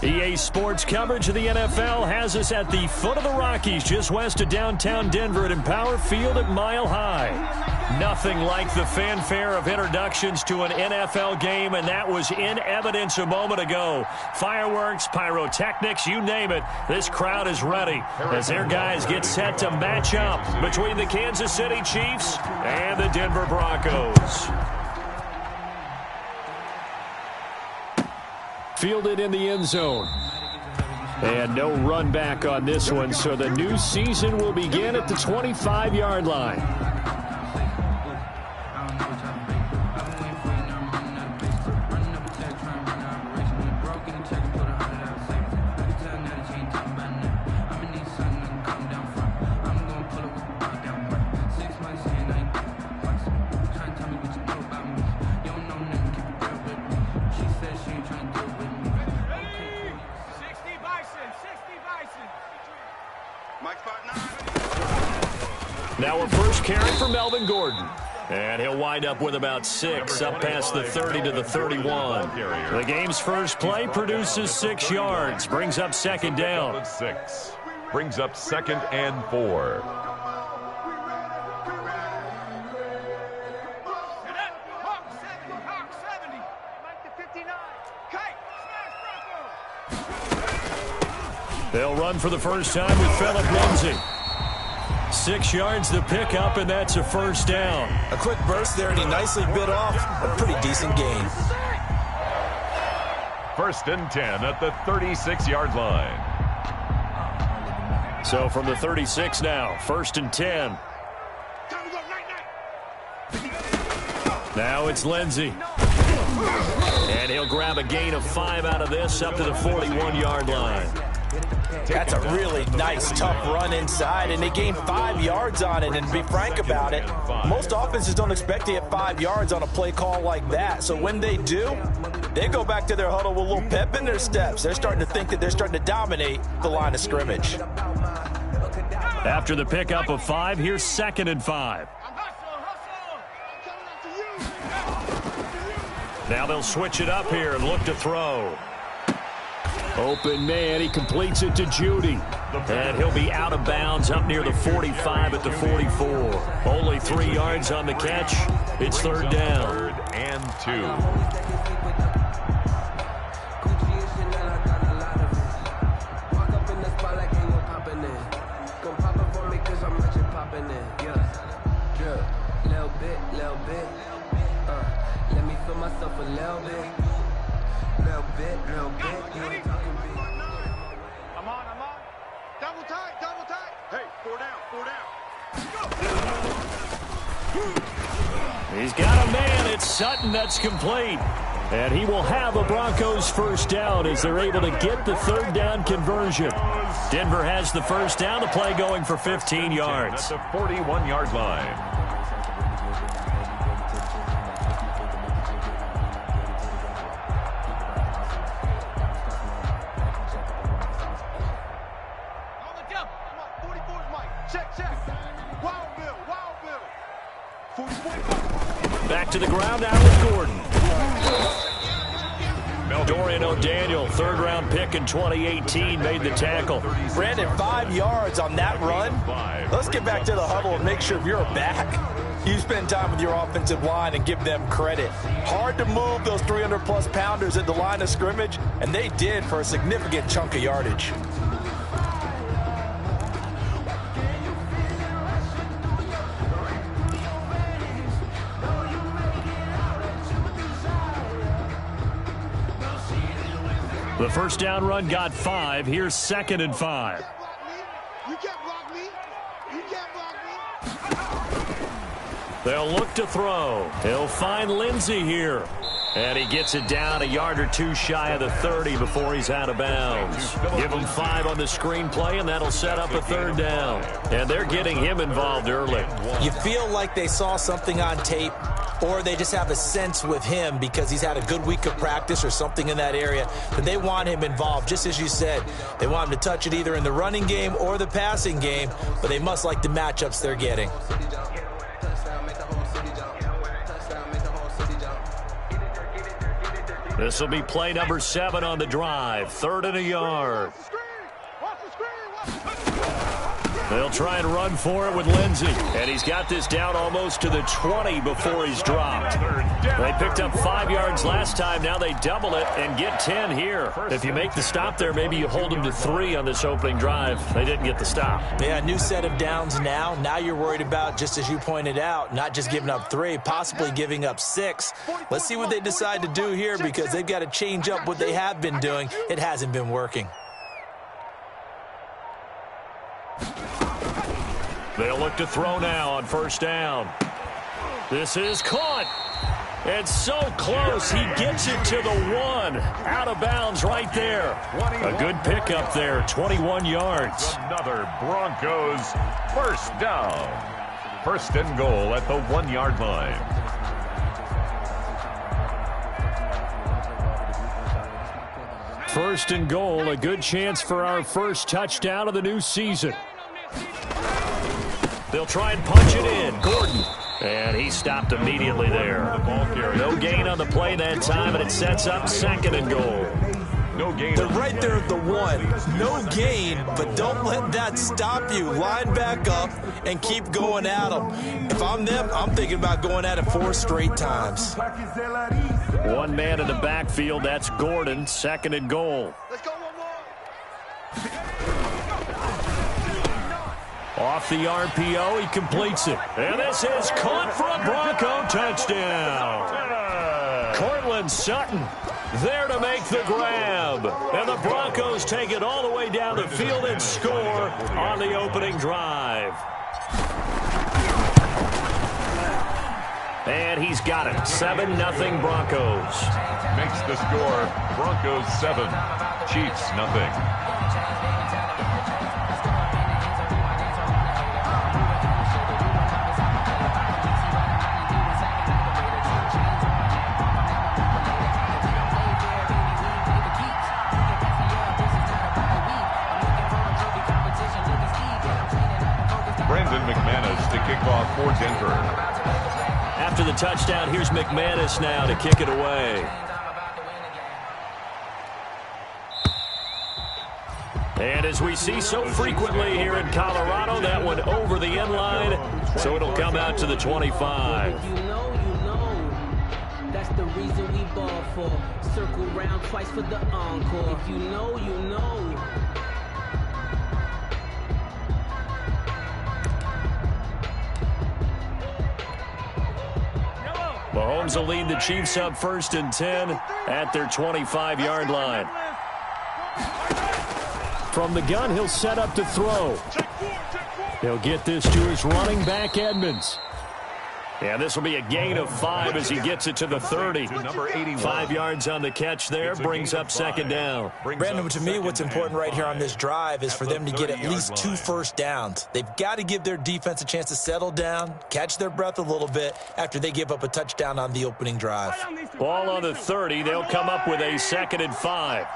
EA Sports coverage of the NFL has us at the foot of the Rockies, just west of downtown Denver at Empower Field at Mile High. Nothing like the fanfare of introductions to an NFL game, and that was in evidence a moment ago. Fireworks, pyrotechnics, you name it, this crowd is ready as their guys get set to match up between the Kansas City Chiefs and the Denver Broncos. Fielded in the end zone. And no run back on this one, so the new season will begin at the 25-yard line. Now a first carry for Melvin Gordon. And he'll wind up with about 6, up past the 30 to the 31. The game's first play produces 6 yards, brings up second down. 6 brings up 2nd and 4. They'll run for the first time with Phillip Lindsay. 6 yards the pickup, and that's a first down. A quick burst there, and he nicely bit off a pretty decent gain. 1st and 10 at the 36-yard line. So from the 36 now, 1st and 10. Now it's Lindsay. And he'll grab a gain of 5 out of this up to the 41-yard line. That's a really nice, tough run inside, and they gained 5 yards on it. And to be frank about it, most offenses don't expect to get 5 yards on a play call like that. So when they do, they go back to their huddle with a little pep in their steps. They're starting to think that they're starting to dominate the line of scrimmage. After the pickup of 5, here's 2nd and 5. Now they'll switch it up here and look to throw. Open man, he completes it to Judy. And he'll be out of bounds up near the 45 at the 44. Only 3 yards on the catch. It's 3rd down. 3rd and 2. He's got a man. It's Sutton that's complete. And he will have a Broncos first down as they're able to get the 3rd down conversion. Denver has the first down. The play going for 15 yards. At the 41-yard line. Back to the ground now with Gordon. Dorian O'Daniel, 3rd-round pick in 2018, made the tackle. Brandon, 5 yards on that run. Let's get back to the huddle and make sure if you're back, you spend time with your offensive line and give them credit. Hard to move those 300-plus pounders at the line of scrimmage, and they did for a significant chunk of yardage. The first down run got 5. Here's 2nd and 5. You can't block me. You can't block me. They'll look to throw. He'll find Lindsay here. And he gets it down a yard or 2 shy of the 30 before he's out of bounds. Give him 5 on the screenplay, and that'll set up a 3rd down. And they're getting him involved early. You feel like they saw something on tape, or they just have a sense with him because he's had a good week of practice or something in that area that they want him involved. Just as you said, they want him to touch it either in the running game or the passing game, but they must like the matchups they're getting. This will be play number 7 on the drive. 3rd and a yard. They'll try and run for it with Lindsey. And he's got this down almost to the 20 before he's dropped. They picked up 5 yards last time. Now they double it and get 10 here. If you make the stop there, maybe you hold them to 3 on this opening drive. They didn't get the stop. Yeah, new set of downs now. Now you're worried about, just as you pointed out, not just giving up 3, possibly giving up 6. Let's see what they decide to do here, because they've got to change up what they have been doing. It hasn't been working. They'll look to throw now on 1st down. This is caught. It's so close. He gets it to the 1. Out of bounds right there. A good pickup there, 21 yards. Another Broncos 1st down. 1st and goal at the 1-yard line. First and goal, a good chance for our first touchdown of the new season. They'll try and punch it in. Gordon. And he stopped immediately there. No gain on the play that time, and it sets up 2nd and goal. No gain. They're right there at the 1. No gain, but don't let that stop you. Line back up and keep going at them. If I'm them, I'm thinking about going at it 4 straight times. 1 man in the backfield. That's Gordon. 2nd and goal. Let's go one more. Off the RPO, he completes it. And this is caught for a Bronco touchdown. Cortland Sutton there to make the grab. And the Broncos take it all the way down the field and score on the opening drive. And he's got it. 7-0 Broncos. Makes the score Broncos 7, Chiefs nothing. Kickoff for Denver. After the touchdown, here's McManus now to kick it away. And as we see so frequently here in Colorado, that one over the end line, so it'll come out to the 25. If you know, that's the reason we ball for. Circle round twice for the encore. If you know, you know. Mahomes will lead the Chiefs up 1st and 10 at their 25-yard line. From the gun, he'll set up to throw. He'll get this to his running back, Edmonds. And this will be a gain of 5 as he gets it to the 30. 5 yards on the catch there, brings up 2nd down. Brandon, to me, what's important right here on this drive is for them to get at least 2 first downs. They've got to give their defense a chance to settle down, catch their breath a little bit after they give up a touchdown on the opening drive. Ball on the 30. They'll come up with a 2nd and 5.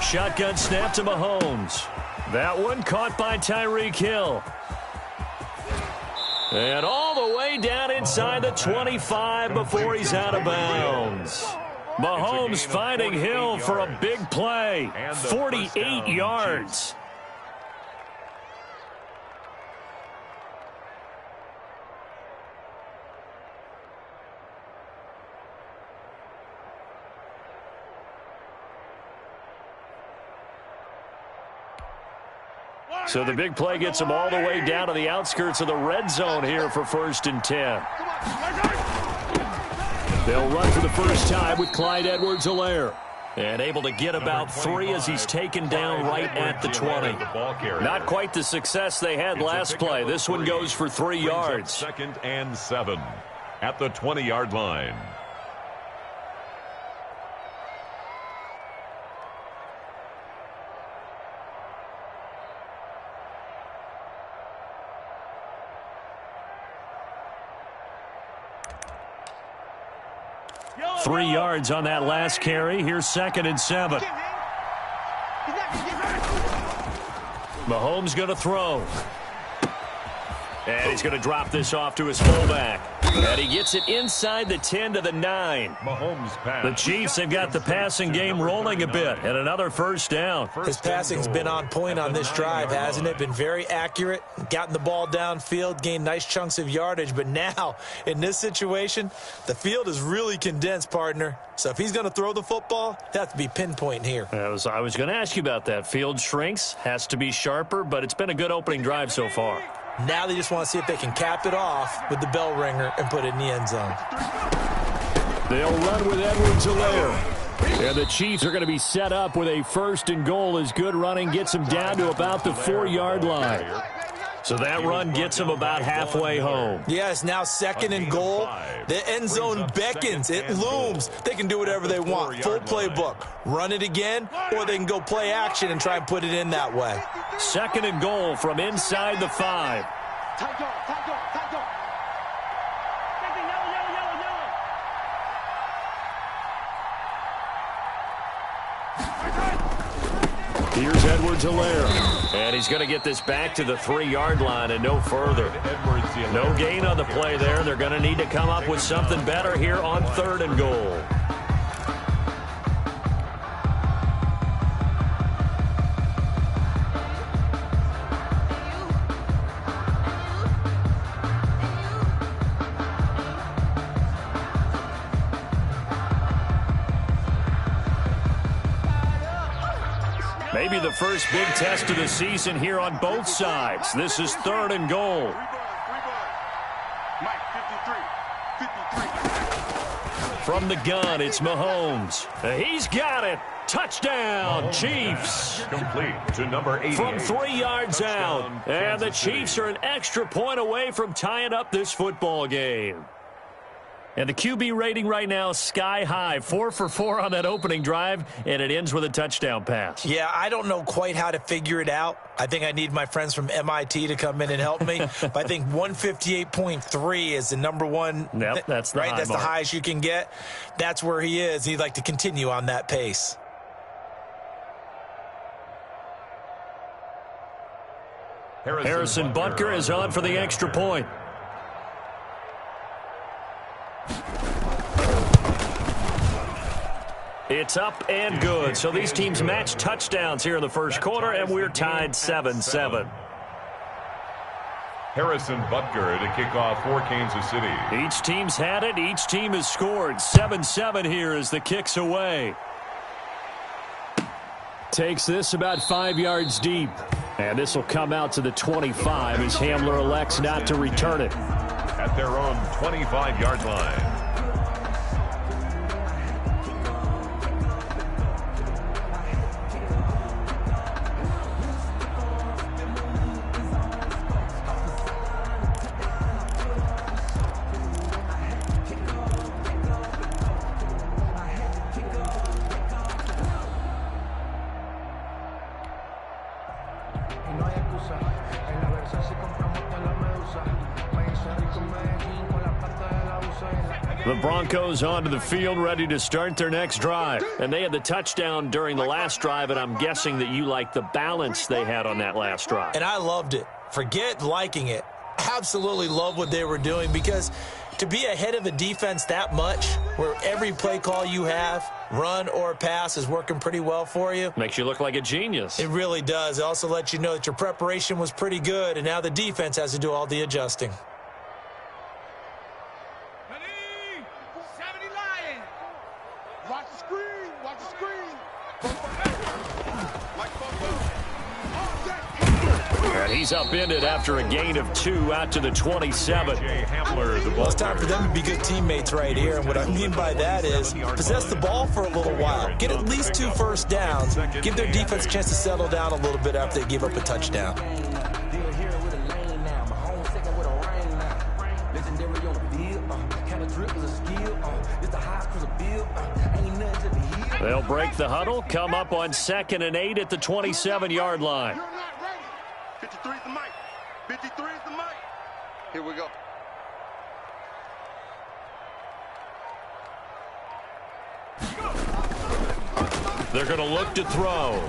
Shotgun snap to Mahomes. That one caught by Tyreek Hill. And all the way down inside the 25 before he's out of bounds. Mahomes finding Hill for a big play. 48 yards. So the big play gets him all the way down to the outskirts of the red zone here for 1st and 10. They'll run for the first time with Clyde Edwards-Helaire. And able to get about 3 as he's taken down right at the 20. Not quite the success they had last play. This one goes for 3 yards. 2nd and 7 at the 20-yard line. Three yards on that last carry. Here's 2nd and 7. Mahomes going to throw. And he's going to drop this off to his fullback. And he gets it inside the 10 to the 9. Mahomes pass. The Chiefs have got the passing game rolling a bit, and another first down. His passing's been on point on this drive, hasn't it? Been very accurate, gotten the ball downfield, gained nice chunks of yardage. But now, in this situation, the field is really condensed, partner. So if he's going to throw the football, it has to be pinpoint here. I was going to ask you about that. Field shrinks, has to be sharper, but it's been a good opening drive so far. Now they just want to see if they can cap it off with the bell ringer and put it in the end zone. They'll run with Edwards-Helaire. And the Chiefs are going to be set up with a first and goal as good running gets them down to about the 4-yard line. So that run gets them about halfway home. Yes, now second and goal. The end zone beckons. It looms. They can do whatever they want. Full playbook. Run it again, or they can go play action and try and put it in that way. Second and goal from inside the 5. Here's Edwards-Helaire. And he's going to get this back to the 3-yard line and no further. No gain on the play there. They're going to need to come up with something better here on third and goal. Maybe the first big test of the season here on both sides. This is third and goal. From the gun, it's Mahomes. He's got it. Touchdown, Chiefs. Complete to number 88. From 3 yards out. And the Chiefs are an extra point away from tying up this football game. And the QB rating right now, sky high. 4 for 4 on that opening drive, and it ends with a touchdown pass. Yeah, I don't know quite how to figure it out. I think I need my friends from MIT to come in and help me. But I think 158.3 is the number one. Yep, that's the right. high That's mark. the highest you can get. That's where he is. He'd like to continue on that pace. Harrison Butker is on for the extra point. It's up and good. So these teams match touchdowns here in the first quarter, and we're tied 7-7. Harrison Butker to kick off for Kansas City. Each team's had it. Each team has scored. 7-7 here as the kick's away. Takes this about 5 yards deep. And this will come out to the 25 as Hamler elects not to return it. At their own 25-yard line. The Broncos onto the field, ready to start their next drive. And they had the touchdown during the last drive, and I'm guessing that you like the balance they had on that last drive. And I loved it. Forget liking it. Absolutely love what they were doing, because to be ahead of a defense that much, where every play call you have, run or pass, is working pretty well for you. Makes you look like a genius. It really does. It also lets you know that your preparation was pretty good, and now the defense has to do all the adjusting. Watch the screen. Watch the screen. And he's upended after a gain of 2 out to the 27. Well, it's time for them to be good teammates right here. And what I mean by that is possess the ball for a little while. Get at least 2 first downs. Give their defense a chance to settle down a little bit after they give up a touchdown. They'll break the huddle, come up on 2nd and 8 at the 27-yard line. You're not ready. 53 is the mic. 53 is the mic. Here we go. They're going to look to throw.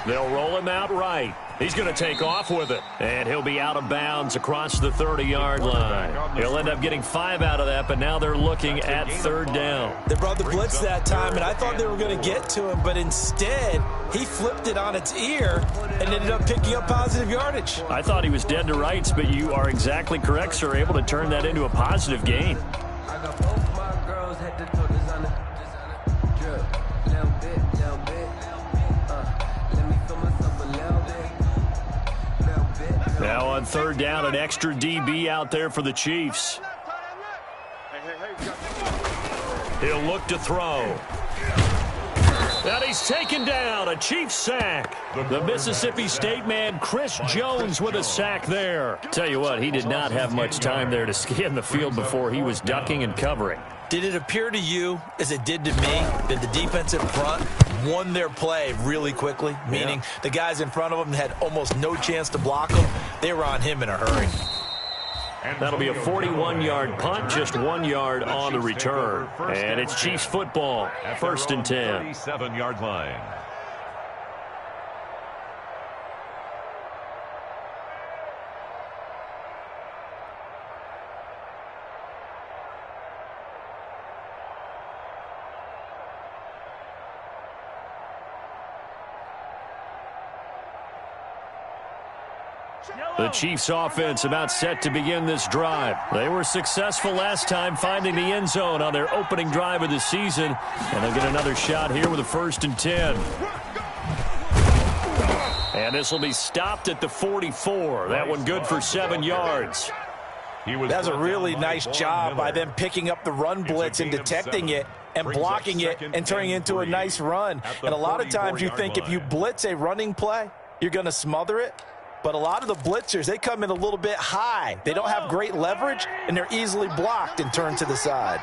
They'll roll him out right. He's going to take off with it. And he'll be out of bounds across the 30-yard line. He'll end up getting 5 out of that, but now they're looking at 3rd down. They brought the blitz that time, and I thought they were going to get to him, but instead he flipped it on its ear and ended up picking up positive yardage. I thought he was dead to rights, but you are exactly correct, sir. Able to turn that into a positive gain. I got both my girls head to toe designer. Drip, little bit. Let me feel myself a little bit. Now on 3rd down, an extra DB out there for the Chiefs. He'll look to throw. And he's taken down, a Chiefs sack. The Mississippi State man, Chris Jones, with a sack there. Tell you what, he did not have much time there to scan the field before he was ducking and covering. Did it appear to you, as it did to me, that the defensive front won their play really quickly? Meaning the guys in front of them had almost no chance to block them. They were on him in a hurry. That'll be a 41-yard punt, just 1 yard on the return. And it's Chiefs football, 1st and 10. 37-yard line. The Chiefs offense about set to begin this drive. They were successful last time finding the end zone on their opening drive of the season. And they'll get another shot here with a 1st and 10. And this will be stopped at the 44. That one good for 7 yards. That's a really nice job by them picking up the run blitz and detecting it and blocking it and turning it into a nice run. And a lot of times you think if you blitz a running play, you're going to smother it. But a lot of the blitzers, they come in a little bit high. They don't have great leverage, and they're easily blocked and turned to the side.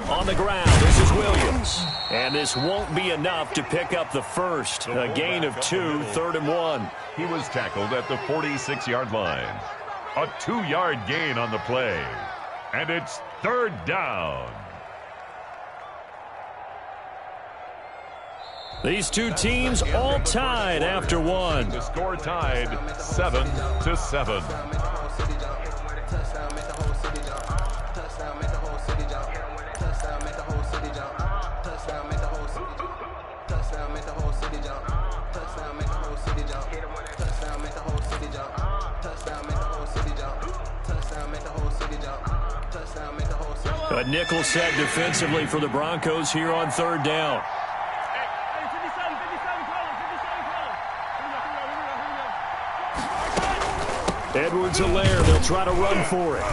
On the ground, this is Williams. And this won't be enough to pick up the first. A gain of 2, 3rd and 1. He was tackled at the 46-yard line. A 2-yard gain on the play. And it's 3rd down. These two teams all tied after one. The score tied 7-7. A nickel set defensively for the Broncos here on 3rd down. Edwards-Helaire, they'll try to run for it.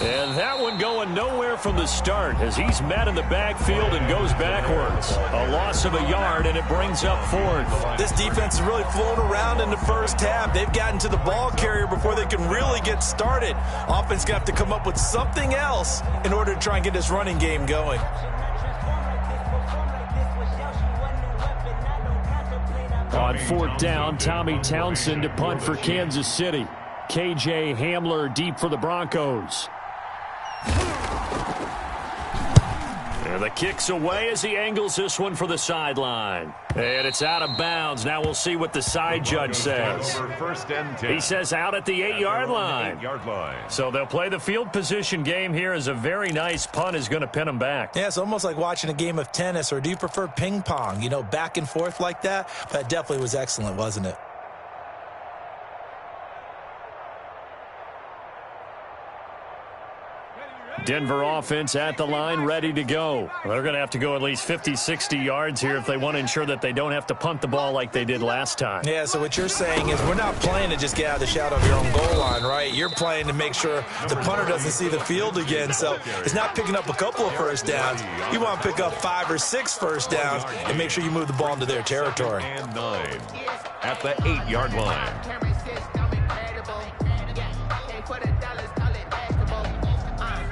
And that one going nowhere from the start as he's met in the backfield and goes backwards. A loss of a yard, and it brings up 4th. This defense is really flown around in the first half. They've gotten to the ball carrier before they can really get started. Offense going to have to come up with something else in order to try and get this running game going. On 4th down, Tommy Townsend to punt for Kansas City. KJ Hamler deep for the Broncos. And the kick's away as he angles this one for the sideline. And it's out of bounds. Now we'll see what the side judge says. He says out at the 8-yard line. So they'll play the field position game here as a very nice punt is going to pin them back. Yeah, it's almost like watching a game of tennis, or do you prefer ping pong? You know, back and forth like that? That definitely was excellent, wasn't it? Denver offense at the line, ready to go. They're going to have to go at least 50, 60 yards here if they want to ensure that they don't have to punt the ball like they did last time. Yeah, so what you're saying is we're not playing to just get out of the shadow of your own goal line, right? You're playing to make sure the punter doesn't see the field again. So it's not picking up a couple of first downs. You want to pick up 5 or 6 first downs and make sure you move the ball into their territory. And 9 at the 8-yard line.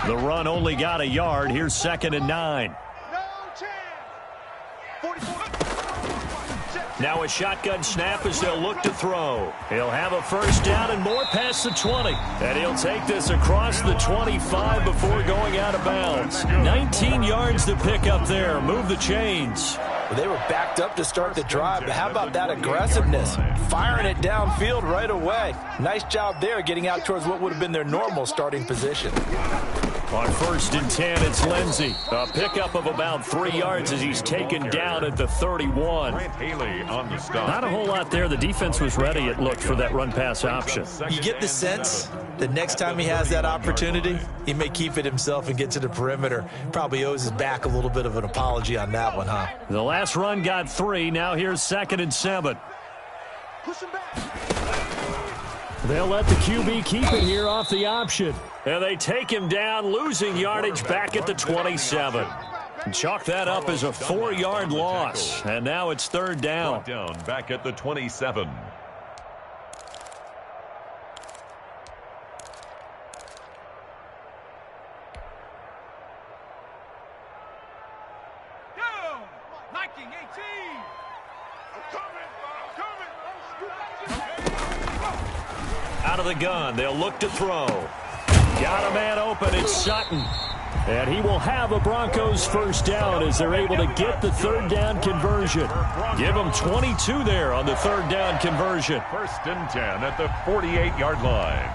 The run only got a yard. Here's 2nd and 9. Now a shotgun snap as they'll look to throw. He'll have a first down and more past the 20. And he'll take this across the 25 before going out of bounds. 19 yards to pick up there. Move the chains. Well, they were backed up to start the drive, but how about that aggressiveness? Firing it downfield right away. Nice job there getting out towards what would have been their normal starting position. On 1st and 10, it's Lindsey. A pickup of about 3 yards as he's taken down at the 31. On the stop. Not a whole lot there. The defense was ready, it looked, for that run-pass option. You get the sense that next time he has that opportunity, he may keep it himself and get to the perimeter. Probably owes his back a little bit of an apology on that one, huh? The last run got 3. Now here's 2nd and 7. Push him back. They'll let the QB keep it here off the option. And they take him down, losing yardage back at the 27. Chalk that up as a 4-yard loss. And now it's 3rd down. Back at the 27. Out of the gun, they'll look to throw. Got a man open, it's Sutton. And he will have a Broncos 1st down as they're able to get the 3rd down conversion. Give them 22 there on the 3rd down conversion. 1st and 10 at the 48-yard line.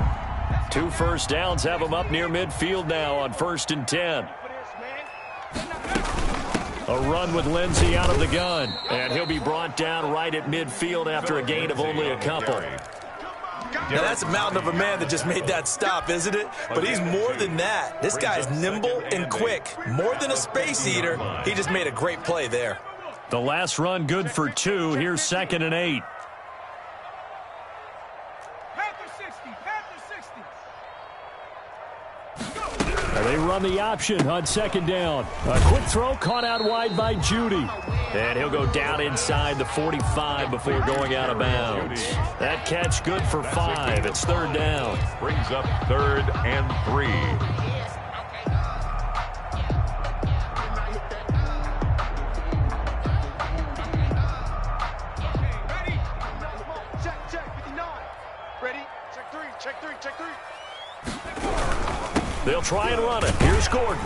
2 first downs have them up near midfield now on 1st and 10. A run with Lindsey out of the gun. And he'll be brought down right at midfield after a gain of only a couple. Now, that's a mountain of a man that just made that stop, isn't it? But he's more than that. This guy's nimble and quick. More than a space eater. He just made a great play there. The last run good for 2. Here's 2nd and 8. They run the option on 2nd down. A quick throw caught out wide by Judy. And he'll go down inside the 45 before going out of bounds. That catch good for 5. It's 3rd down. Brings up 3rd and 3. They'll try and run it. Here's Gordon.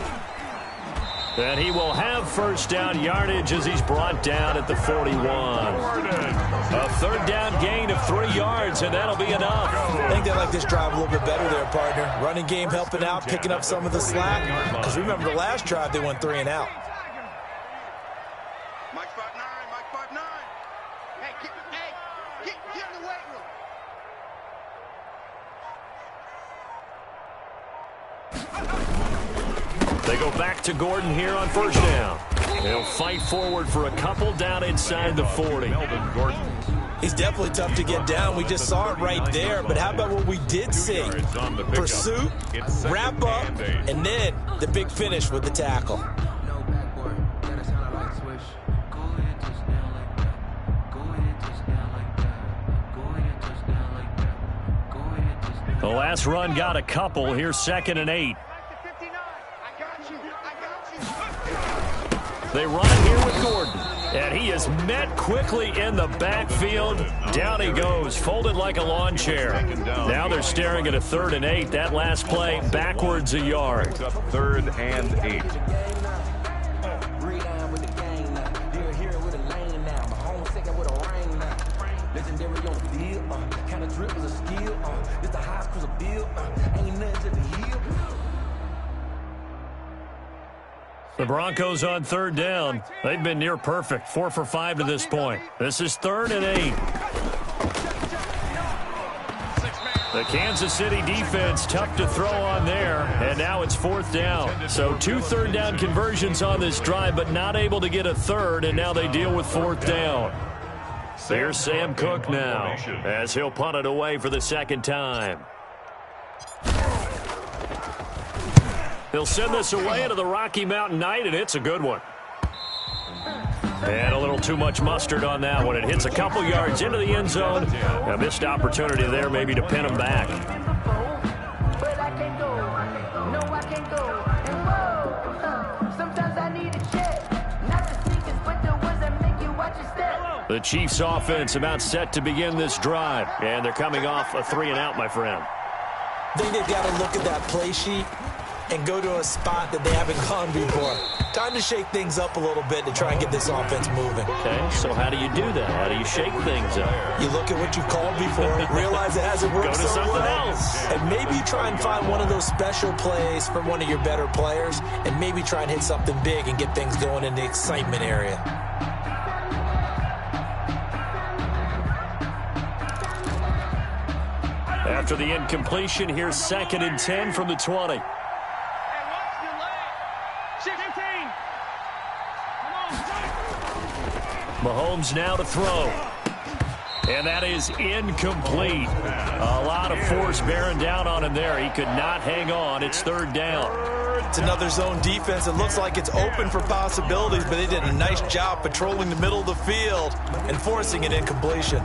And he will have 1st down yardage as he's brought down at the 41. A 3rd down gain of 3 yards, and that'll be enough. I think they like this drive a little bit better there, partner. Running game helping out, picking up some of the slack. Because remember the last drive, they went 3 and out. Mike 5'9", Mike 5'9". Hey, get in the weight room. They go back to Gordon here on 1st down. He'll fight forward for a couple down inside the 40. He's definitely tough to get down. We just saw it right there. But how about what we did see? Pursuit, wrap up, and then the big finish with the tackle. The last run got a couple. Here's 2nd and 8. They run it here with Gordon. And he is met quickly in the backfield. Down he goes, folded like a lawn chair. Now they're staring at a 3rd and 8. That last play backwards a yard. 3rd and 8. The Broncos on 3rd down. They've been near perfect. 4 for 5 to this point. This is 3rd and 8. The Kansas City defense tough to throw on there. And now it's 4th down. So 2 3rd down conversions on this drive, but not able to get a 3rd. And now they deal with 4th down. Here's Sam Cook now as he'll punt it away for the 2nd time. He'll send this away into the Rocky Mountain Night, and it's a good one. And a little too much mustard on that one. It hits a couple yards into the end zone. A missed opportunity there maybe to pin him back. The Chiefs offense about set to begin this drive. And they're coming off a 3 and out, my friend. I think they've got to look at that play sheet and go to a spot that they haven't gone before. Time to shake things up a little bit to try and get this offense moving. Okay, so how do you do that? How do you shake things up? You look at what you called before, realize it hasn't worked Go to so something well, else. and maybe try and find one of those special plays from one of your better players, and maybe try and hit something big and get things going in the excitement area. After the incompletion, here's 2nd and 10 from the 20. Mahomes now to throw. And that is incomplete. A lot of force bearing down on him there. He could not hang on. It's 3rd down. It's another zone defense. It looks like it's open for possibilities, but they did a nice job patrolling the middle of the field and forcing an incompletion.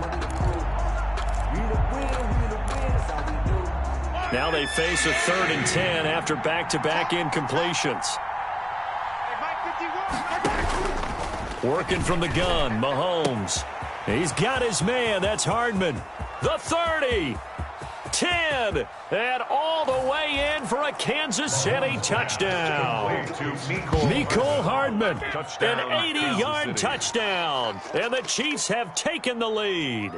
Now they face a 3rd and 10 after back-to-back incompletions. Working from the gun, Mahomes. He's got his man. That's Hardman. The 30, 10, and all the way in for a Kansas City touchdown. Mecole Hardman, an 80-yard touchdown, and the Chiefs have taken the lead.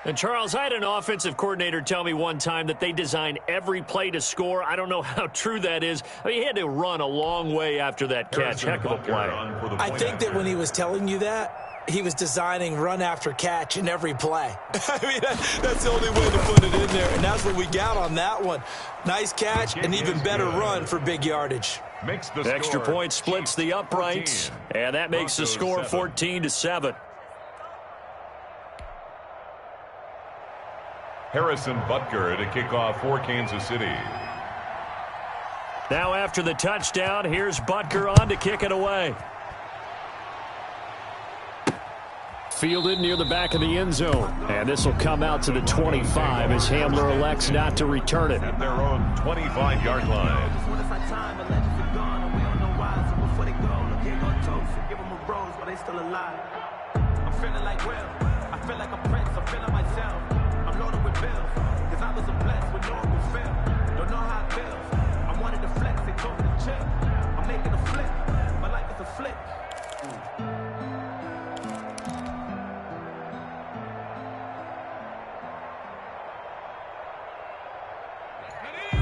And, Charles, I had an offensive coordinator tell me one time that they design every play to score. I don't know how true that is. I mean, he had to run a long way after that catch. Heck of a play. I think that when he was telling you that, he was designing run after catch in every play. I mean, that's the only way to put it in there, and that's what we got on that one. Nice catch, and even better run for big yardage. Extra point splits the uprights, and that makes the score 14-7. Harrison Butker to kick off for Kansas City. Now after the touchdown, here's Butker on to kick it away. Fielded near the back of the end zone. And this will come out to the 25 as Hamler elects not to return it. At their own 25-yard line. I'm feeling like Will. I feel like a prince. I'm feeling myself. I'm loaded with bills. Cause I was a blessed with no good feel. Don't know how it feels. I wanted to flex. They told me to chill. I'm making a flip. My life is a flip.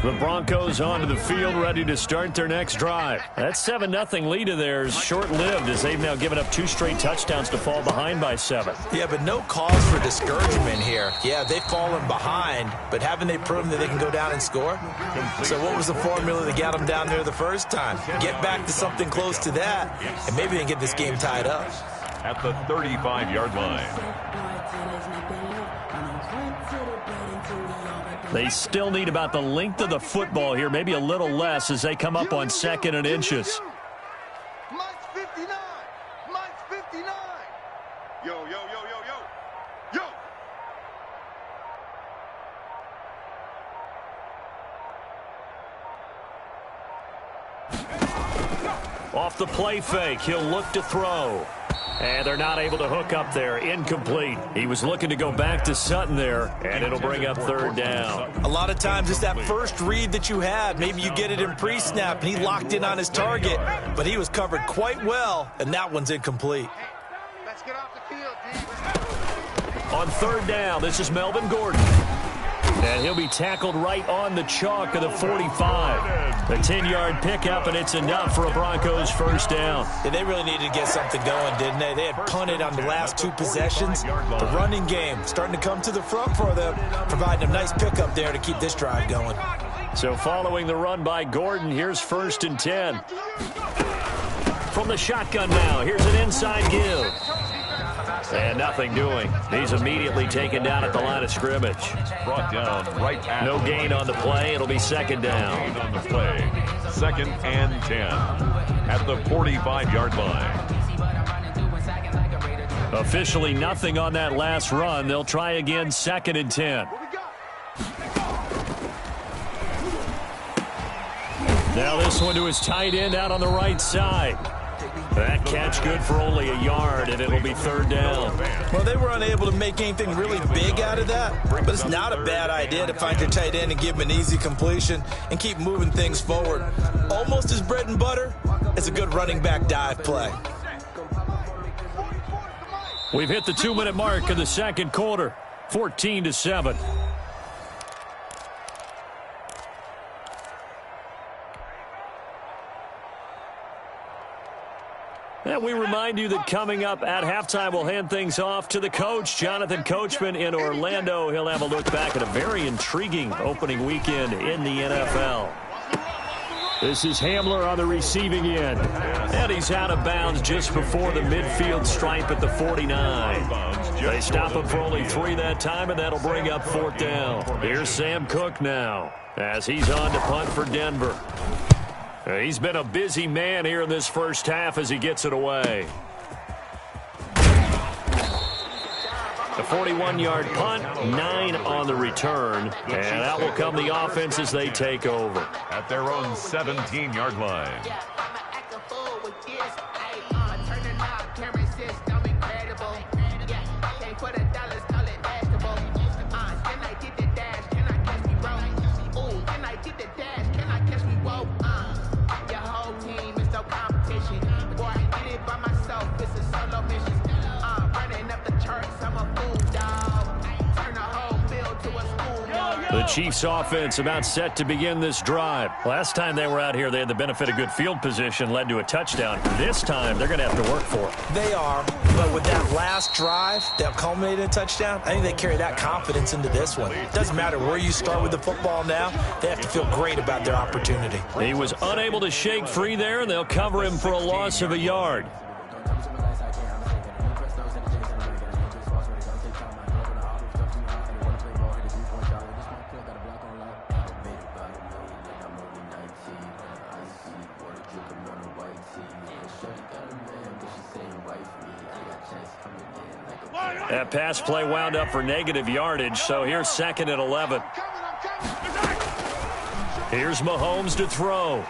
The Broncos onto the field, ready to start their next drive. That 7-0 lead of theirs short-lived as they've now given up 2 straight touchdowns to fall behind by 7. Yeah, but no cause for discouragement here. Yeah, they've fallen behind, but haven't they proven that they can go down and score? So what was the formula that got them down there the first time? Get back to something close to that, and maybe they can get this game tied up. At the 35-yard line. They still need about the length of the football here, maybe a little less as they come up on 2nd and inches. Mike's 59. Mike's 59. Yo, yo, yo, yo, yo. Yo. Off the play fake, he'll look to throw. And they're not able to hook up there. Incomplete. He was looking to go back to Sutton there, and it'll bring up 3rd down. A lot of times it's that first read that you had. Maybe you get it in pre-snap, and he locked in on his target, but he was covered quite well, and that one's incomplete. Let's get off the field, D. On 3rd down, this is Melvin Gordon. And he'll be tackled right on the chalk of the 45. A 10-yard pickup, and it's enough for a Broncos first down. Yeah, they really needed to get something going, didn't they? They had punted on the last 2 possessions. The running game starting to come to the front for them, providing a nice pickup there to keep this drive going. So following the run by Gordon, here's 1st and 10. From the shotgun now, here's an inside give. And nothing doing. He's immediately taken down at the line of scrimmage. Brought down right at no gain on the play. It'll be 2nd down. Gain on the play. 2nd and 10 at the 45-yard line. Officially nothing on that last run. They'll try again 2nd and 10. Now this one to his tight end out on the right side. That catch good for only a yard, and it'll be third down. Well, they were unable to make anything really big out of that, but it's not a bad idea to find your tight end and give him an easy completion and keep moving things forward. Almost as bread and butter as a good running back dive play. We've hit the 2-minute mark of the second quarter, 14-7. And we remind you that coming up at halftime, we'll hand things off to the coach, Jonathan Coachman in Orlando. He'll have a look back at a very intriguing opening weekend in the NFL. This is Hamler on the receiving end. And he's out of bounds just before the midfield stripe at the 49. They stop him for only 3 that time, and that'll bring up fourth down. Here's Sam Cook now as he's on to punt for Denver. He's been a busy man here in this first half as he gets it away. The 41-yard punt, 9 on the return, and out will come the offense as they take over. At their own 17-yard line. The Chiefs offense about set to begin this drive. Last time they were out here, they had the benefit of good field position, led to a touchdown. This time, they're going to have to work for it. They are, but with that last drive that culminated in a touchdown, I think they carry that confidence into this one. It doesn't matter where you start with the football now. They have to feel great about their opportunity. He was unable to shake free there, and they'll cover him for a loss of a yard. That pass play wound up for negative yardage, so here's 2nd and 11. Here's Mahomes to throw.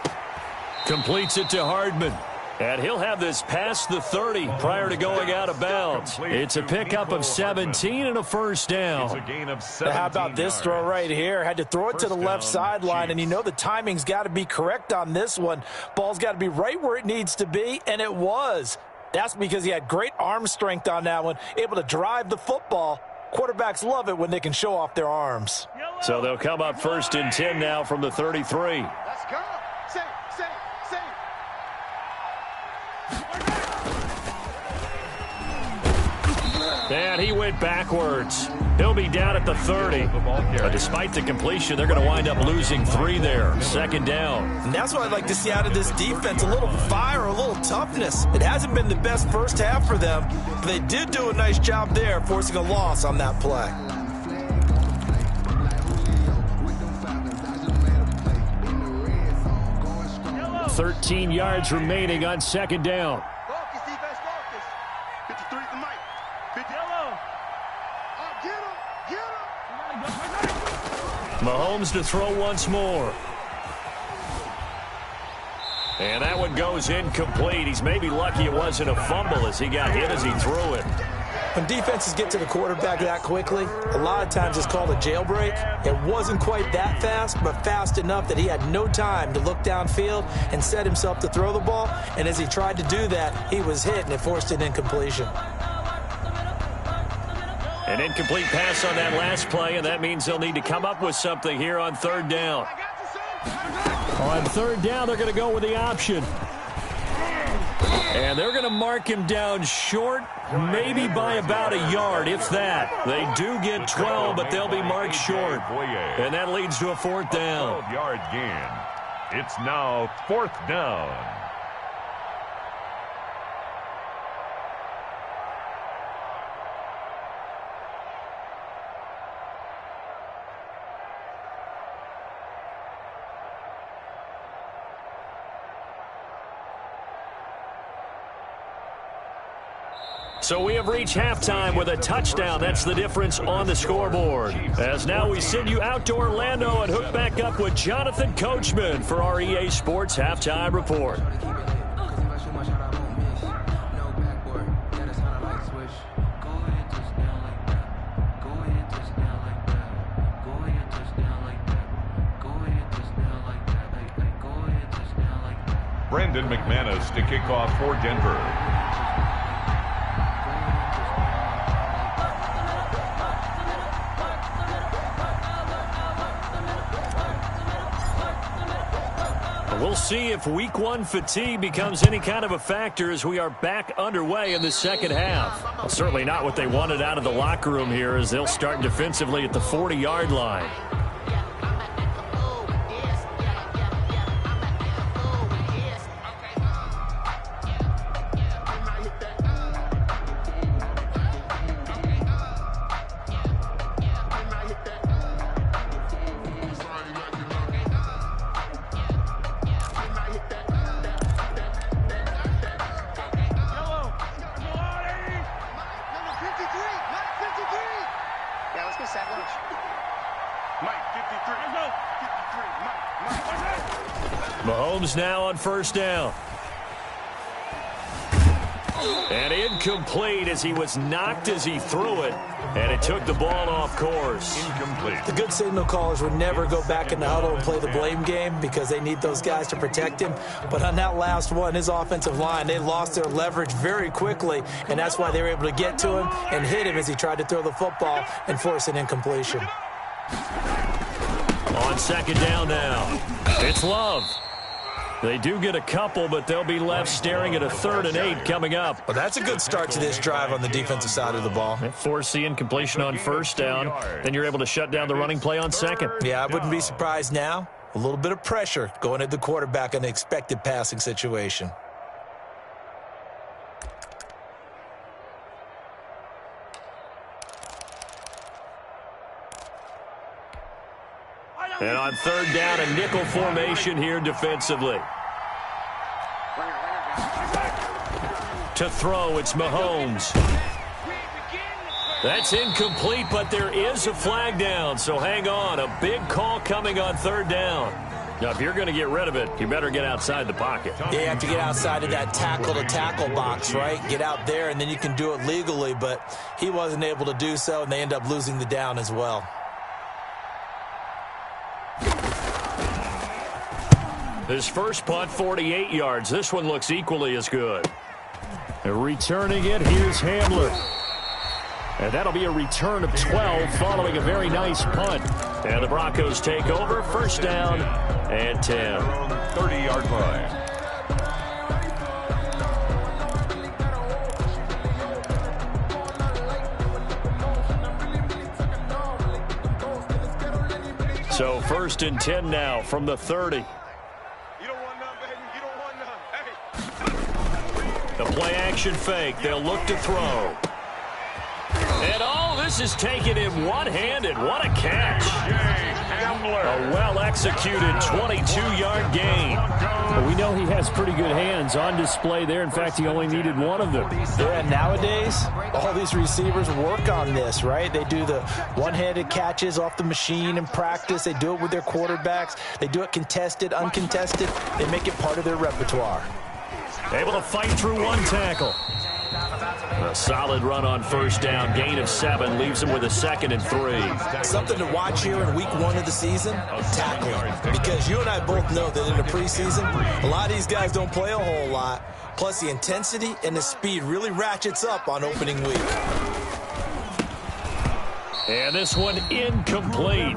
Completes it to Hardman. And he'll have this past the 30 prior to going out of bounds. It's a pickup of 17 and a first down. How about this throw right here? Had to throw it to the left sideline, and you know the timing's got to be correct on this one. Ball's got to be right where it needs to be, and it was. That's because he had great arm strength on that one, able to drive the football. Quarterbacks love it when they can show off their arms. So they'll come up 1st and 10 now from the 33. Let's go. Say. And he went backwards. He'll be down at the 30. But despite the completion, they're going to wind up losing 3 there. 2nd down. And that's what I'd like to see out of this defense, a little fire, a little toughness. It hasn't been the best first half for them, but they did do a nice job there, forcing a loss on that play. Yellow. 13 yards remaining on 2nd down. Focus, defense, focus. 53 the mic. 50. Yellow. Get him. Mahomes to throw once more. And that one goes incomplete. He's maybe lucky it wasn't a fumble as he got hit as he threw it. When defenses get to the quarterback that quickly, a lot of times it's called a jailbreak. It wasn't quite that fast, but fast enough that he had no time to look downfield and set himself to throw the ball. And as he tried to do that, he was hit, and it forced an incompletion. An incomplete pass on that last play, and that means they'll need to come up with something here on 3rd down. On 3rd down, they're going to go with the option. And they're going to mark him down short, maybe by about a yard, if that. They do get 12, but they'll be marked short. And that leads to a 4th down. 12-yard gain. It's now 4th down. So we have reached halftime with a touchdown. That's the difference on the scoreboard. As now we send you out to Orlando and hook back up with Jonathan Coachman for our EA Sports Halftime Report. Brandon McManus to kick off for Denver. We'll see if week one fatigue becomes any kind of a factor as we are back underway in the second half. Well, certainly not what they wanted out of the locker room here as they'll start defensively at the 40-yard line. Mahomes now on first down. And incomplete as he was knocked as he threw it. And it took the ball off course. Incomplete. The good signal callers would never go back in the huddle and play the blame game because they need those guys to protect him. But on that last one, his offensive line, they lost their leverage very quickly, and that's why they were able to get to him and hit him as he tried to throw the football and force an incompletion. On second down now, it's Love. They do get a couple, but they'll be left staring at a 3rd and 8 coming up. Well, that's a good start to this drive on the defensive side of the ball. Force the incompletion on first down. Then you're able to shut down the running play on second. Yeah, I wouldn't be surprised now. A little bit of pressure going at the quarterback in an expected passing situation. And on third down, a nickel formation here defensively. To throw, it's Mahomes. That's incomplete, but there is a flag down, so hang on. A big call coming on third down. Now, if you're going to get rid of it, you better get outside the pocket. Yeah, you have to get outside of that tackle-to-tackle box, right? Get out there, and then you can do it legally, but he wasn't able to do so, and they end up losing the down as well. His first punt, 48 yards. This one looks equally as good. Returning it, here's Hamler. And that'll be a return of 12 following a very nice punt. And the Broncos take over, first down and 10. 30-yard line. So first and 10 now from the 30. The play-action fake. They'll look to throw. And, oh, this is taken in one-handed. What a catch. A well-executed 22-yard gain. Well, we know he has pretty good hands on display there. In fact, he only needed one of them. Yeah, nowadays, all these receivers work on this, right? They do the one-handed catches off the machine in practice. They do it with their quarterbacks. They do it contested, uncontested. They make it part of their repertoire. Able to fight through one tackle. A solid run on first down. Gain of 7 leaves him with a 2nd and 3. Something to watch here in week 1 of the season, tackling. Because you and I both know that in the preseason, a lot of these guys don't play a whole lot. Plus, the intensity and the speed really ratchets up on opening week. And this one incomplete.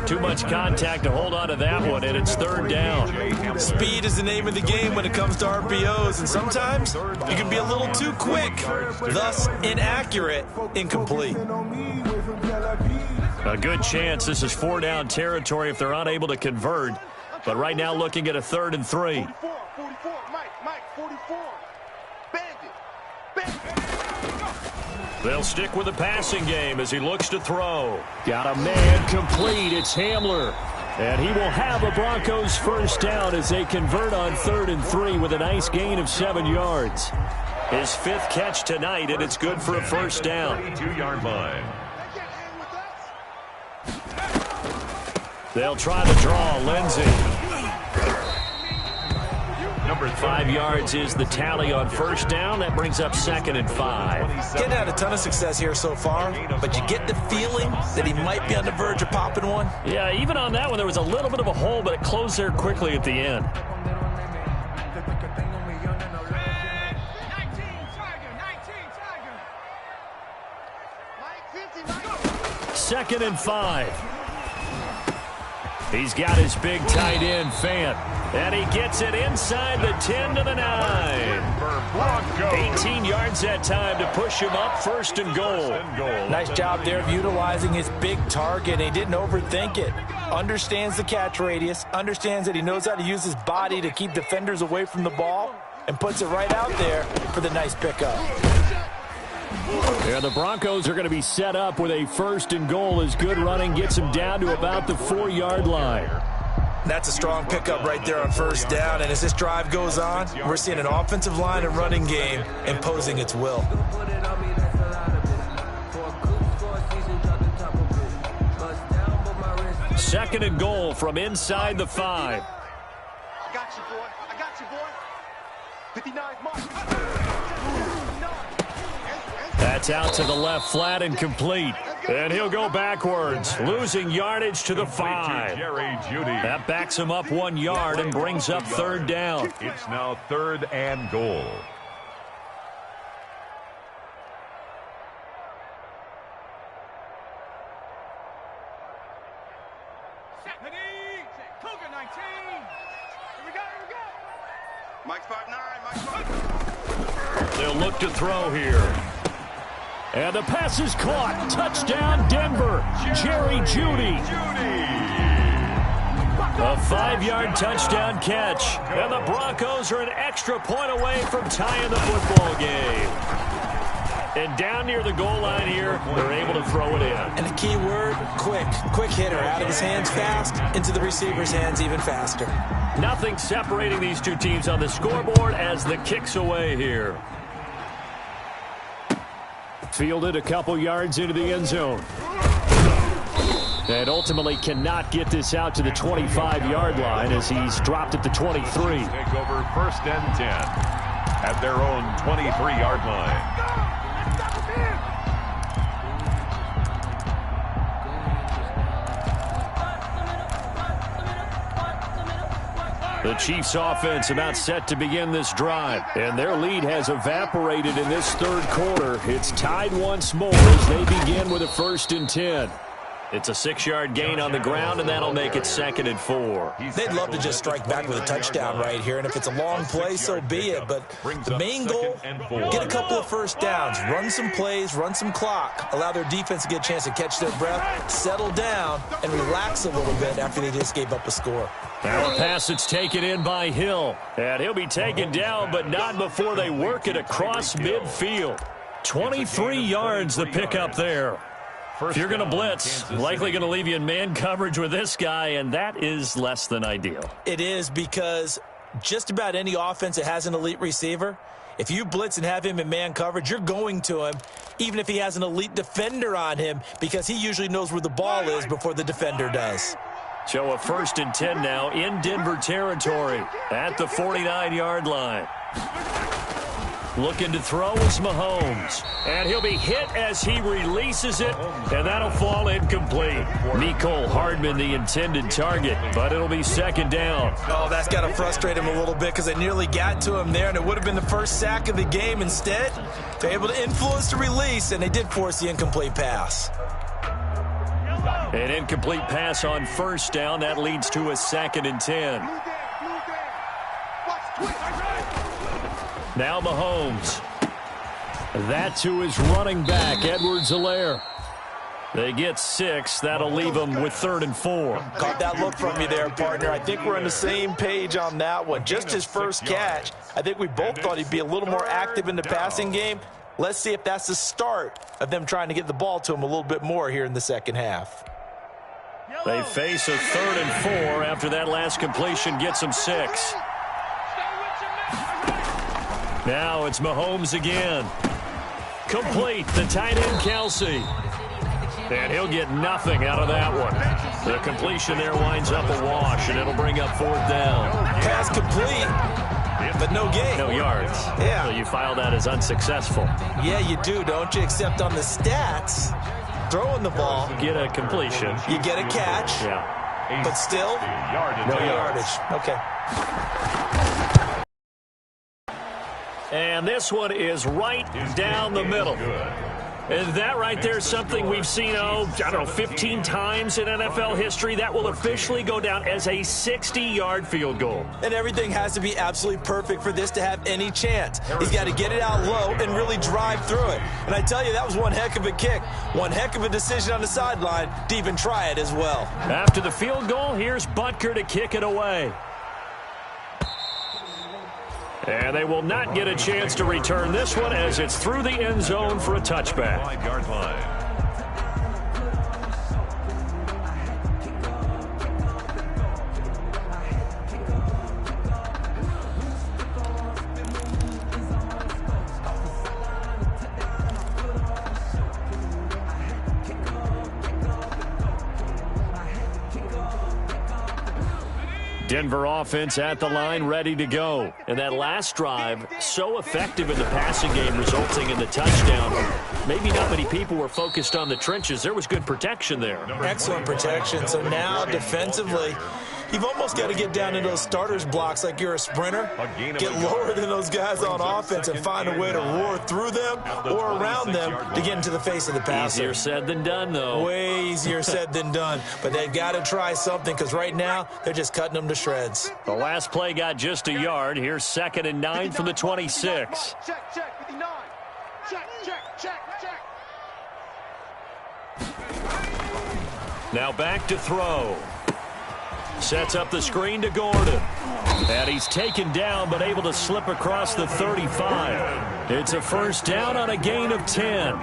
Too much contact to hold on to that one, and it's third down. Speed is the name of the game when it comes to RPOs, and sometimes you can be a little too quick, thus inaccurate, incomplete. A good chance this is 4-down territory if they're unable to convert. But right now looking at a 3rd and 3. 44, Mike, 44. Bandit. They'll stick with the passing game as he looks to throw. Got a man complete. It's Hamler. And he will have a Broncos first down as they convert on 3rd and 3 with a nice gain of 7 yards. His 5th catch tonight, and it's good for a first down. 32-yard line. They'll try to draw Lindsey. Number 5 yards is the tally on first down. That brings up 2nd and 5. Getting had a ton of success here so far, but you get the feeling that he might be on the verge of popping one. Yeah, even on that one, there was a little bit of a hole, but it closed there quickly at the end. 2nd and 5. He's got his big tight end, Fant. And he gets it inside the 10 to the 9. 18 yards that time to push him up, 1st and goal. Nice job there of utilizing his big target. He didn't overthink it. Understands the catch radius, understands that he knows how to use his body to keep defenders away from the ball, and puts it right out there for the nice pickup. Yeah, the Broncos are going to be set up with a 1st and goal as good running gets them down to about the 4-yard line. That's a strong pickup right there on 1st down, and as this drive goes on, we're seeing an offensive line and running game imposing its will. 2nd and goal from inside the 5. I got you, boy. I got you, boy. 59 mark. That's out to the left flat and complete. And he'll go backwards, losing yardage to the 5. That backs him up 1 yard and brings up 3rd down. It's now 3rd and goal. Mike's 5'9", Mike's 5'9". They'll look to throw here. And the pass is caught. Touchdown, Denver. Jerry Jeudy. A 5-yard touchdown catch. And the Broncos are an extra point away from tying the football game. And down near the goal line here, they're able to throw it in. And the key word, quick. Quick hitter. Out of his hands fast, into the receiver's hands even faster. Nothing separating these two teams on the scoreboard as the kick's away here. Fielded a couple yards into the end zone. And ultimately cannot get this out to the 25-yard line as he's dropped at the 23. Take over 1st and 10 at their own 23-yard line. The Chiefs offense about set to begin this drive. And their lead has evaporated in this 3rd quarter. It's tied once more as they begin with a 1st and 10. It's a 6-yard gain on the ground, and that'll make it 2nd and 4. They'd love to just strike back with a touchdown right here, and if it's a long play, so be it. But the main goal, get a couple of 1st downs, run some plays, run some clock, allow their defense to get a chance to catch their breath, settle down, and relax a little bit after they just gave up a score. Now a pass that's taken in by Hill. And he'll be taken down, but not before they work it across midfield. 23 yards the pickup there. If you're going to blitz, likely going to leave you in man coverage with this guy, and that is less than ideal. It is, because just about any offense that has an elite receiver, if you blitz and have him in man coverage, you're going to him, even if he has an elite defender on him, because he usually knows where the ball is before the defender does. So a 1st and 10 now in Denver territory at the 49-yard line. Looking to throw is Mahomes. And he'll be hit as he releases it, and that'll fall incomplete. Mecole Hardman, the intended target, but it'll be 2nd down. Oh, that's got to frustrate him a little bit because they nearly got to him there, and it would have been the 1st sack of the game. Instead, they're able to influence the release, and they did force the incomplete pass. An incomplete pass on 1st down. That leads to a 2nd and 10. Now Mahomes. That's who is running back, Edwards-Helaire. They get 6. That'll leave them with 3rd and 4. Caught that look from you there, partner. I think we're on the same page on that one. Just his 1st catch. I think we both thought he'd be a little more active in the passing game. Let's see if that's the start of them trying to get the ball to him a little bit more here in the 2nd half. They face a 3rd and 4 after that last completion gets them 6. Now it's Mahomes again. Complete, the tight end Kelsey. And he'll get nothing out of that one. The completion there winds up a wash, and it'll bring up 4th down. Pass complete, but no gain. No yards. Yeah. So you file that as unsuccessful. Yeah, you do, don't you? Except on the stats, throwing the ball. You get a completion. You get a catch. Yeah. But still, no yardage. Okay. And this one is right down the middle. And that right there is something we've seen, 15 times in NFL history. That will officially go down as a 60-yard field goal. And everything has to be absolutely perfect for this to have any chance. He's got to get it out low and really drive through it. And I tell you, that was one heck of a kick. One heck of a decision on the sideline to even try it as well. After the field goal, here's Butker to kick it away. And they will not get a chance to return this one as it's through the end zone for a touchback. 5-yard line. Denver offense at the line, ready to go. And that last drive, so effective in the passing game, resulting in the touchdown. Maybe not many people were focused on the trenches. There was good protection there. Excellent protection. So now, defensively, you've almost got to get down into those starters blocks like you're a sprinter. Get lower than those guys on offense and find a way to roar through them or around them to get into the face of the passer. Easier said than done, though. Way easier said than done. But they've got to try something because right now they're just cutting them to shreds. The last play got just a yard. Here's 2nd and 9 from the 26. Check, 59. Check. Now back to throw. Sets up the screen to Gordon. And he's taken down but able to slip across the 35. It's a first down on a gain of 10.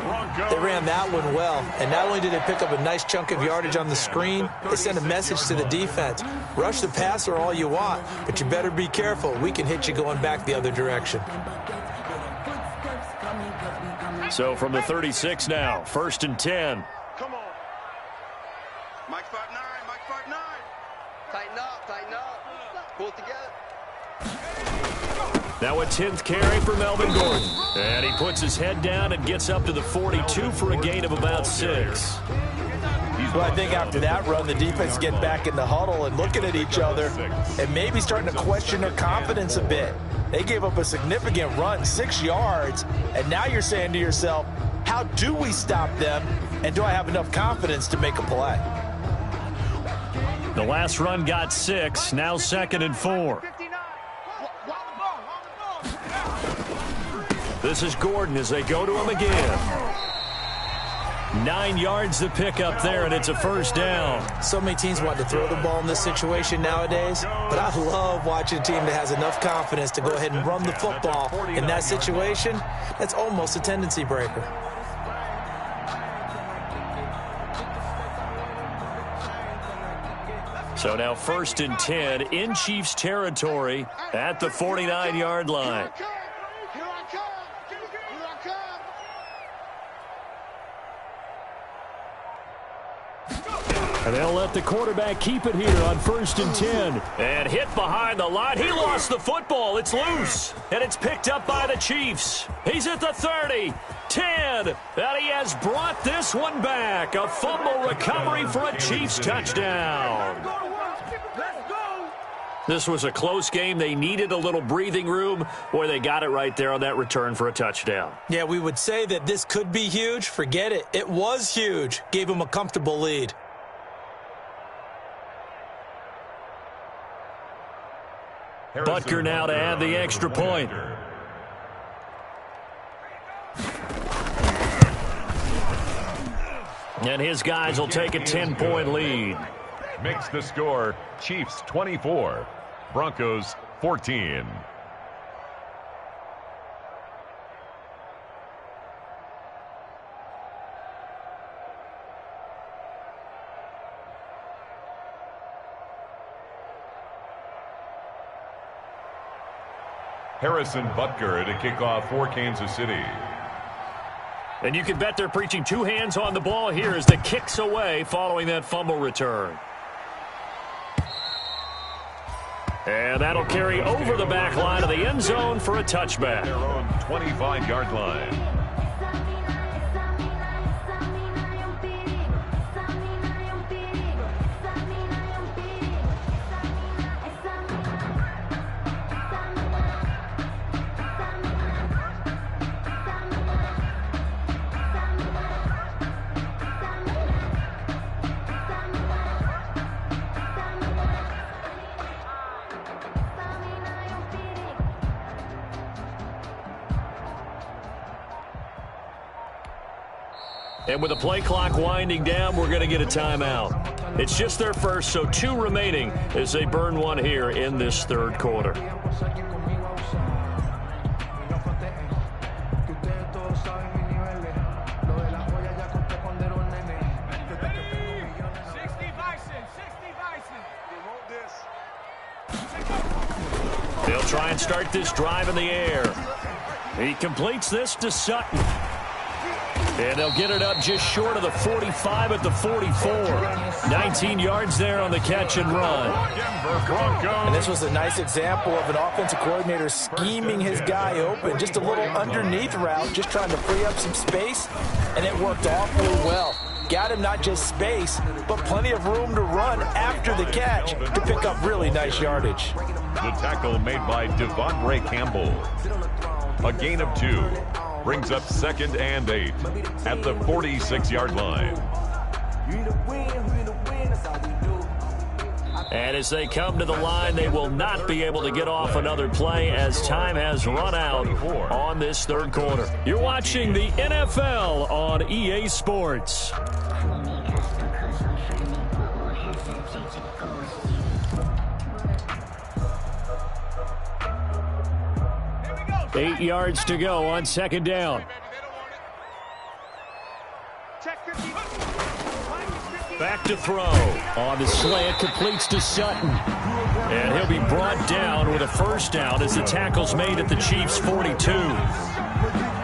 They ran that one well. And not only did they pick up a nice chunk of yardage on the screen, they sent a message to the defense. Rush the passer all you want, but you better be careful. We can hit you going back the other direction. So from the 36 now, 1st and 10. Come on. Mike 5'9", Mike 5'9". Tighten up. Pull it together. Now a 10th carry for Melvin Gordon. And he puts his head down and gets up to the 42 for a gain of about 6. Well, I think after that run, the defense get back in the huddle and looking at each other and maybe starting to question their confidence a bit. They gave up a significant run, 6 yards, and now you're saying to yourself, how do we stop them, and do I have enough confidence to make a play? The last run got 6, now 2nd and 4. This is Gordon as they go to him again. 9 yards to pick up there, and it's a first down. So many teams want to throw the ball in this situation nowadays, but I love watching a team that has enough confidence to go ahead and run the football. In that situation, that's almost a tendency breaker. So now 1st and 10 in Chiefs territory at the 49-yard line. And they'll let the quarterback keep it here on 1st and 10. And hit behind the line. He lost the football. It's loose. And it's picked up by the Chiefs. He's at the 30, 10. And he has brought this one back. A fumble recovery for a Chiefs touchdown. This was a close game. They needed a little breathing room. Boy, they got it right there on that return for a touchdown. Yeah, we would say that this could be huge. Forget it. It was huge. Gave them a comfortable lead. Butker now to add the extra point. And his guys will take a 10-point lead. Makes the score Chiefs 24, Broncos 14. Harrison Butker to kick off for Kansas City. And you can bet they're preaching 2 hands on the ball here as the kick's away following that fumble return. And that'll carry over the back line of the end zone for a touchback. Their own 25-yard line. And with the play clock winding down, we're going to get a timeout. It's just their first, so 2 remaining as they burn one here in this third quarter. They'll try and start this drive in the air. He completes this to Sutton. And they'll get it up just short of the 45 at the 44. 19 yards there on the catch and run. And this was a nice example of an offensive coordinator scheming his guy open. Just a little underneath route, just trying to free up some space. And it worked awfully well. Got him not just space, but plenty of room to run after the catch to pick up really nice yardage. The tackle made by Devon Ray Campbell. A gain of 2. Brings up 2nd and 8 at the 46-yard line. And as they come to the line, they will not be able to get off another play as time has run out on this third quarter. You're watching the NFL on EA Sports. Eight yards to go on 2nd down. Back to throw. On the slant, completes to Sutton. And he'll be brought down with a first down as the tackle's made at the Chiefs' 42.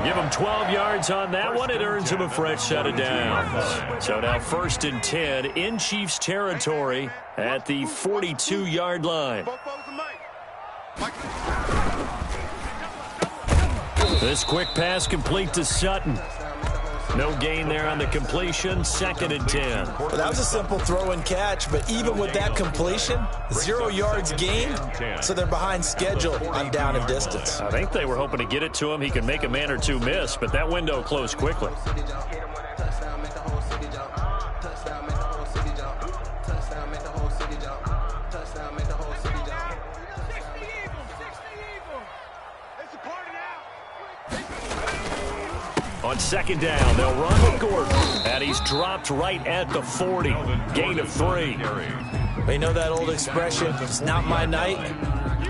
Give him 12 yards on that one. It earns him a fresh set of downs. So now 1st and 10 in Chiefs territory at the 42-yard line. This quick pass complete to Sutton. No gain there on the completion. 2nd and 10. Well, that was a simple throw and catch, but even with that completion, 0 yards gained, so they're behind schedule on down and distance. I think they were hoping to get it to him. He could make a man or two miss, but that window closed quickly. On 2nd down, they'll run with Gordon. And he's dropped right at the 40. Gain of 3. You know that old expression, it's not my night?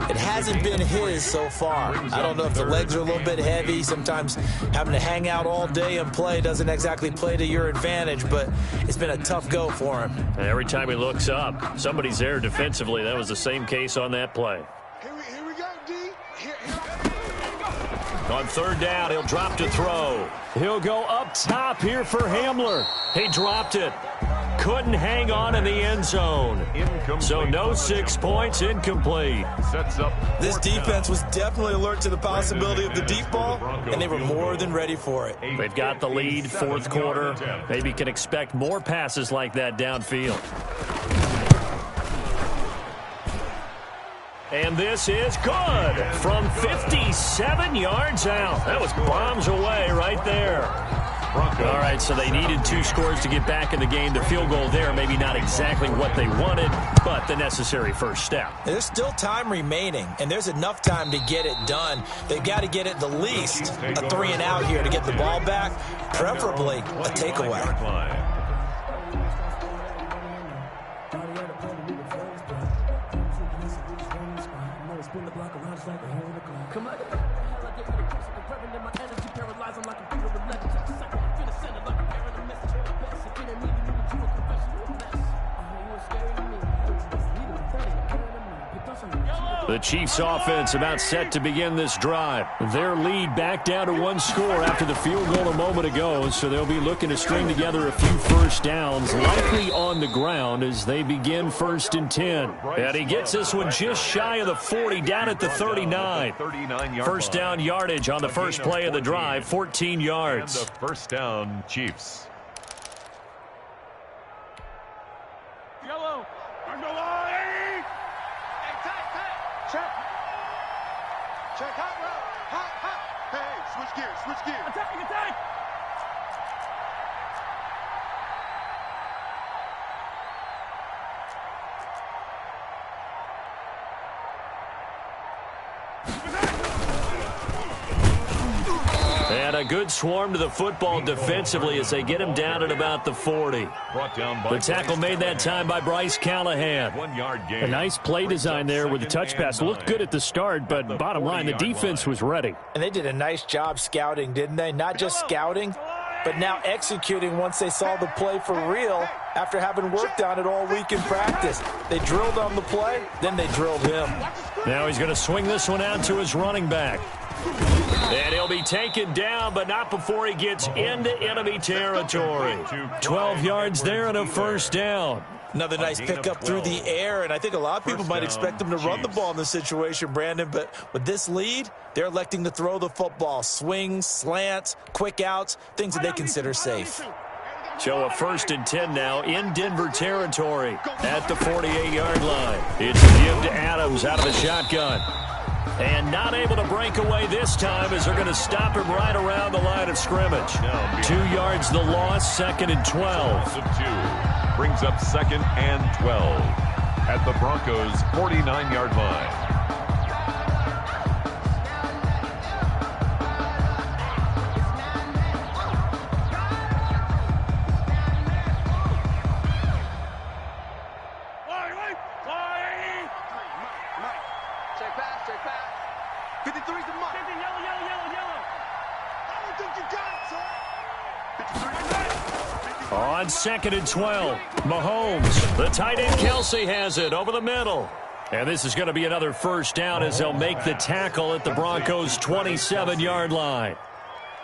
It hasn't been his so far. I don't know if the legs are a little bit heavy. Sometimes having to hang out all day and play doesn't exactly play to your advantage, but it's been a tough go for him. And every time he looks up, somebody's there defensively. That was the same case on that play. Here we go, D. On 3rd down, he'll drop to throw. He'll go up top here for Hamler. He dropped it. Couldn't hang on in the end zone. Incomplete. So no 6 points, incomplete. Sets up. This defense was definitely alert to the possibility of the deep ball, and they were more than ready for it. They've got the lead, 4th quarter. Maybe can expect more passes like that downfield. And this is good from 57 yards out. That was bombs away right there. All right, so they needed 2 scores to get back in the game. The field goal there, maybe not exactly what they wanted, but the necessary first step. There's still time remaining, and there's enough time to get it done. They've got to get it the least a 3 and out here to get the ball back, preferably a takeaway. The Chiefs offense about set to begin this drive. Their lead back down to 1 score after the field goal a moment ago, so they'll be looking to string together a few first downs, likely on the ground as they begin 1st and 10. And he gets this one just shy of the 40, down at the 39. First down yardage on the first play of the drive, 14 yards. And the first down, Chiefs. Yellow. Check, hot route, hot. Hey, switch gears. Attack. And And a good swarm to the football defensively as they get him down at about the 40. The tackle made that time by Bryce Callahan. 1 yard gain. A nice play design there with the touch pass. Looked good at the start, but bottom line, the defense was ready. And they did a nice job scouting, didn't they? Not just scouting, but now executing once they saw the play for real after having worked on it all week in practice. They drilled on the play, then they drilled him. Now he's going to swing this one out to his running back. And he'll be taken down, but not before he gets into enemy territory. 12 yards there and a first down. Another nice pickup through the air, and I think a lot of people might expect them to run the ball in this situation, Brandon, but with this lead, they're electing to throw the football. Swings, slants, quick outs, things that they consider safe. So a 1st and 10 now in Denver territory at the 48-yard line. It's a give to Adams out of the shotgun. And not able to break away this time as they're going to stop him right around the line of scrimmage. 2 yards the loss, 2nd and 12. Brings up 2nd and 12 at the Broncos' 49-yard line. Check pass. 53's the mark. Yellow. I don't think you got it, sir. 53. On 2nd and 12, Mahomes. The tight end Kelsey has it over the middle. And this is going to be another first down as they'll make the tackle at the Broncos' 27-yard line.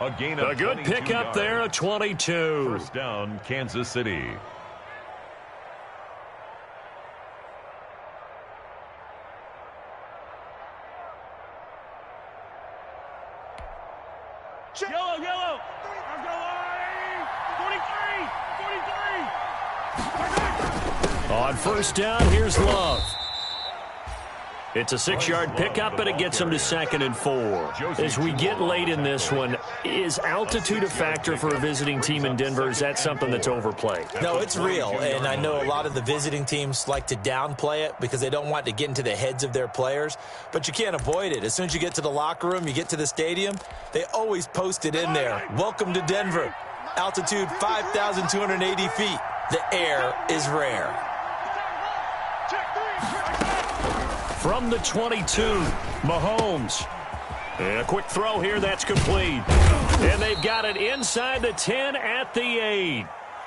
A gain of a good pickup there of 22. First down, Kansas City. Yellow. I'm going. 43. On first down, here's Love. It's a 6-yard pickup, but it gets them to 2nd and 4. As we get late in this one, is altitude a factor for a visiting team in Denver? Is that something that's overplayed? No, it's real, and I know a lot of the visiting teams like to downplay it because they don't want to get into the heads of their players, but you can't avoid it. As soon as you get to the locker room, you get to the stadium, they always post it in there. Welcome to Denver. Altitude 5,280 feet. The air is rare. From the 22, Mahomes. And a quick throw here, that's complete. And they've got it inside the 10 at the 8.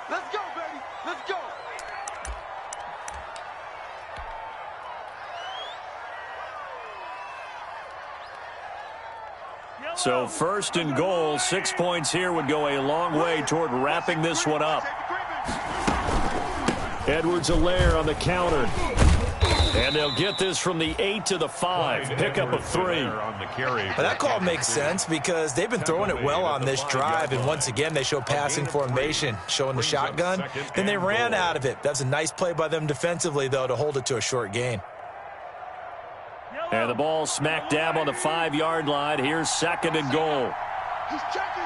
Let's go, baby. Let's go. So 1st and goal, 6 points here would go a long way toward wrapping this one up. Edwards-Helaire on the counter. And they'll get this from the 8 to the 5. Pickup of 3. But that call makes sense because they've been throwing it well on this drive. And once again, they show passing formation, showing the shotgun. Then they ran out of it. That's a nice play by them defensively, though, to hold it to a short gain. And the ball smack dab on the 5-yard line. Here's 2nd and goal. He's checking.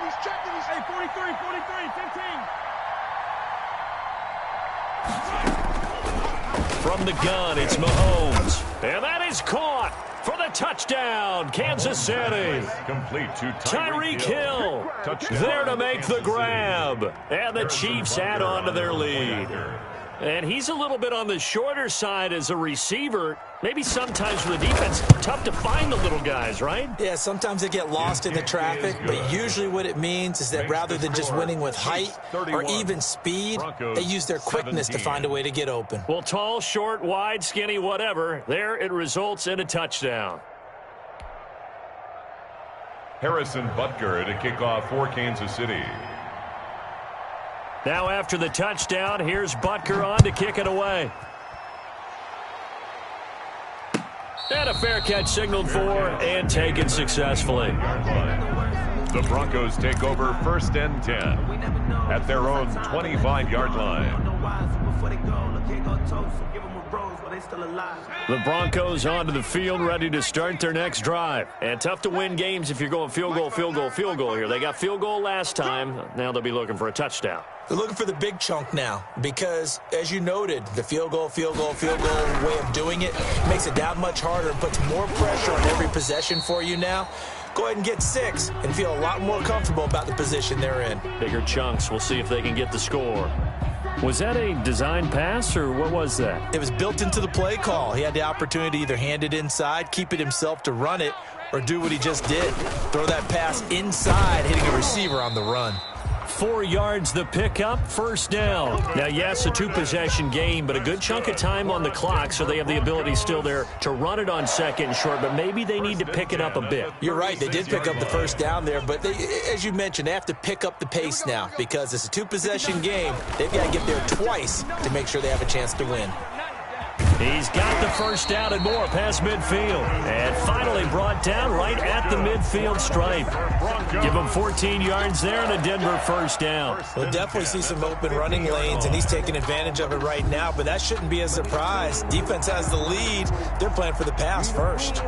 Hey, 43, 15. From the gun, it's Mahomes. And that is caught for the touchdown, Kansas City. Complete to Tyreek Hill there to make the grab. And the Chiefs add on to their lead. And he's a little bit on the shorter side as a receiver. Maybe sometimes for the defense, tough to find the little guys, right? Yeah, sometimes they get lost in the traffic, but usually what it means is that rather than just winning with height or even speed, they use their quickness to find a way to get open. Well, tall, short, wide, skinny, whatever, there it results in a touchdown. Harrison Butker to kick off for Kansas City. Now after the touchdown, here's Butker on to kick it away. And a fair catch signaled for and taken successfully. The Broncos take over 1st and 10 at their own 25-yard line. The Broncos onto the field, ready to start their next drive. And tough to win games if you're going field goal here. They got field goal last time. Now they'll be looking for a touchdown. They're looking for the big chunk now because, as you noted, the field goal way of doing it makes it that much harder and puts more pressure on every possession for you now. go ahead and get 6 and feel a lot more comfortable about the position they're in. Bigger chunks. We'll see if they can get the score. Was that a design pass, or what was that? It was built into the play call. He had the opportunity to either hand it inside, keep it himself to run it, or do what he just did. Throw that pass inside, hitting a receiver on the run. 4 yards the pickup, first down. Now, yes, a 2-possession game, but a good chunk of time on the clock, so they have the ability still there to run it on second and short, but maybe they need to pick it up a bit. You're right. They did pick up the first down there, but as you mentioned, they have to pick up the pace now because it's a 2-possession game. They've got to get there twice to make sure they have a chance to win. He's got the first down and more past midfield. And finally brought down right at the midfield stripe. Give him 14 yards there and a Denver first down. We'll definitely see some open running lanes, and he's taking advantage of it right now, but that shouldn't be a surprise. Defense has the lead. They're playing for the pass first.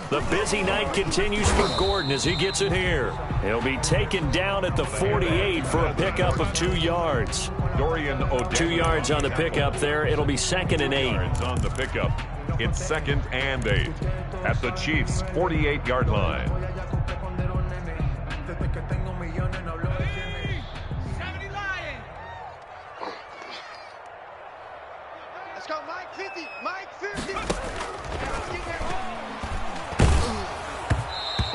The busy night continues for Gordon as he gets it here. He'll be taken down at the 48 for a pickup of 2 yards. Dorian O'Donnell. 2 yards on the pickup there. It'll be 2nd and 8. On the pickup, it's 2nd and 8 at the Chiefs' 48-yard line. Let's go, Mike 50. Mike 50.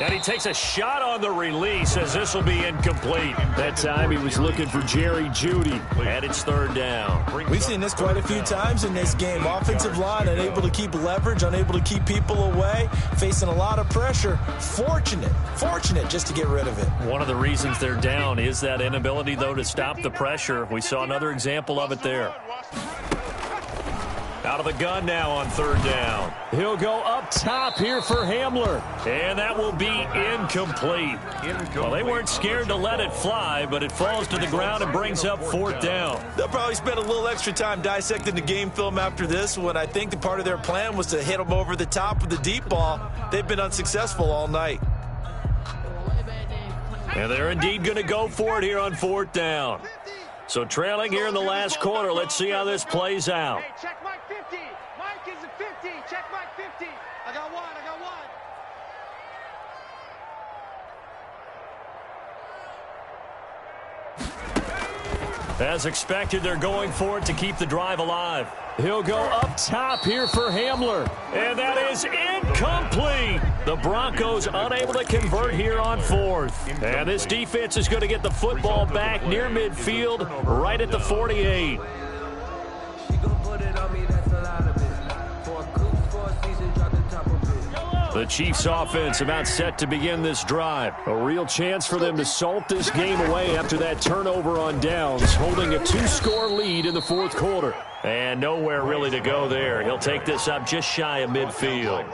And he takes a shot on the release as this will be incomplete. That time he was looking for Jerry Jeudy, and it's 3rd down. We've seen this quite a few times in this game. Offensive line unable to keep leverage, unable to keep people away, facing a lot of pressure. Fortunate just to get rid of it. One of the reasons they're down is that inability, though, to stop the pressure. We saw another example of it there. Out of the gun now on 3rd down. He'll go up top here for Hamler. And that will be incomplete. Well, they weren't scared to let it fly, but it falls to the ground and brings up 4th down. They'll probably spend a little extra time dissecting the game film after this one. I think the part of their plan was to hit them over the top with the deep ball. They've been unsuccessful all night. And they're indeed going to go for it here on 4th down. So trailing here in the last quarter, let's see how this plays out. Hey, check Mike 50. Mike is a 50. Check Mike 50. I got one. As expected, they're going for it to keep the drive alive. He'll go up top here for Hamler. And that is incomplete. The Broncos unable to convert here on 4th. And this defense is going to get the football back near midfield, right at the 48. The Chiefs offense about set to begin this drive. A real chance for them to salt this game away after that turnover on downs, holding a 2-score lead in the 4th quarter. And nowhere really to go there. He'll take this up just shy of midfield.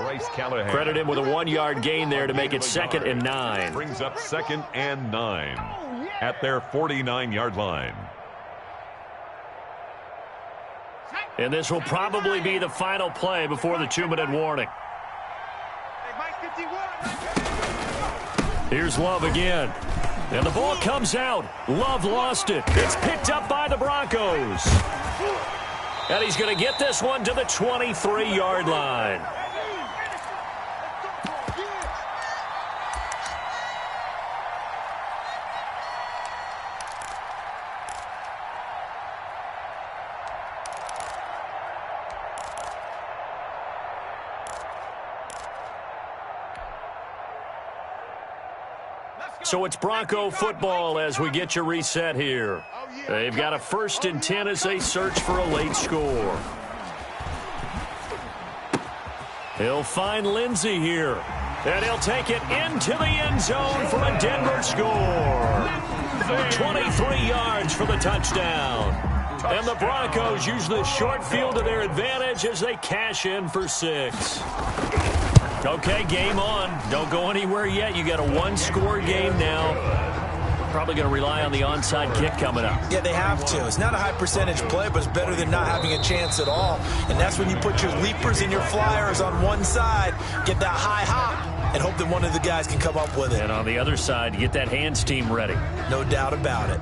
Credit him with a 1-yard gain there to make it 2nd and 9. Brings up 2nd and 9 at their 49-yard line. And this will probably be the final play before the 2-minute warning. Here's Love again. And the ball comes out. Love lost it. It's picked up by the Broncos. And he's going to get this one to the 23-yard line. So it's Bronco football as we get you reset here. They've got a 1st and 10 as they search for a late score. He'll find Lindsey here. And he'll take it into the end zone for a Denver score. 23 yards for the touchdown. And the Broncos use the short field to their advantage as they cash in for 6. Okay, game on. Don't go anywhere yet. You got a 1-score game now. Probably going to rely on the onside kick coming up. Yeah, they have to. It's not a high percentage play, but it's better than not having a chance at all. And that's when you put your leapers and your flyers on one side, get that high hop, and hope that one of the guys can come up with it. And on the other side, get that hands team ready. No doubt about it.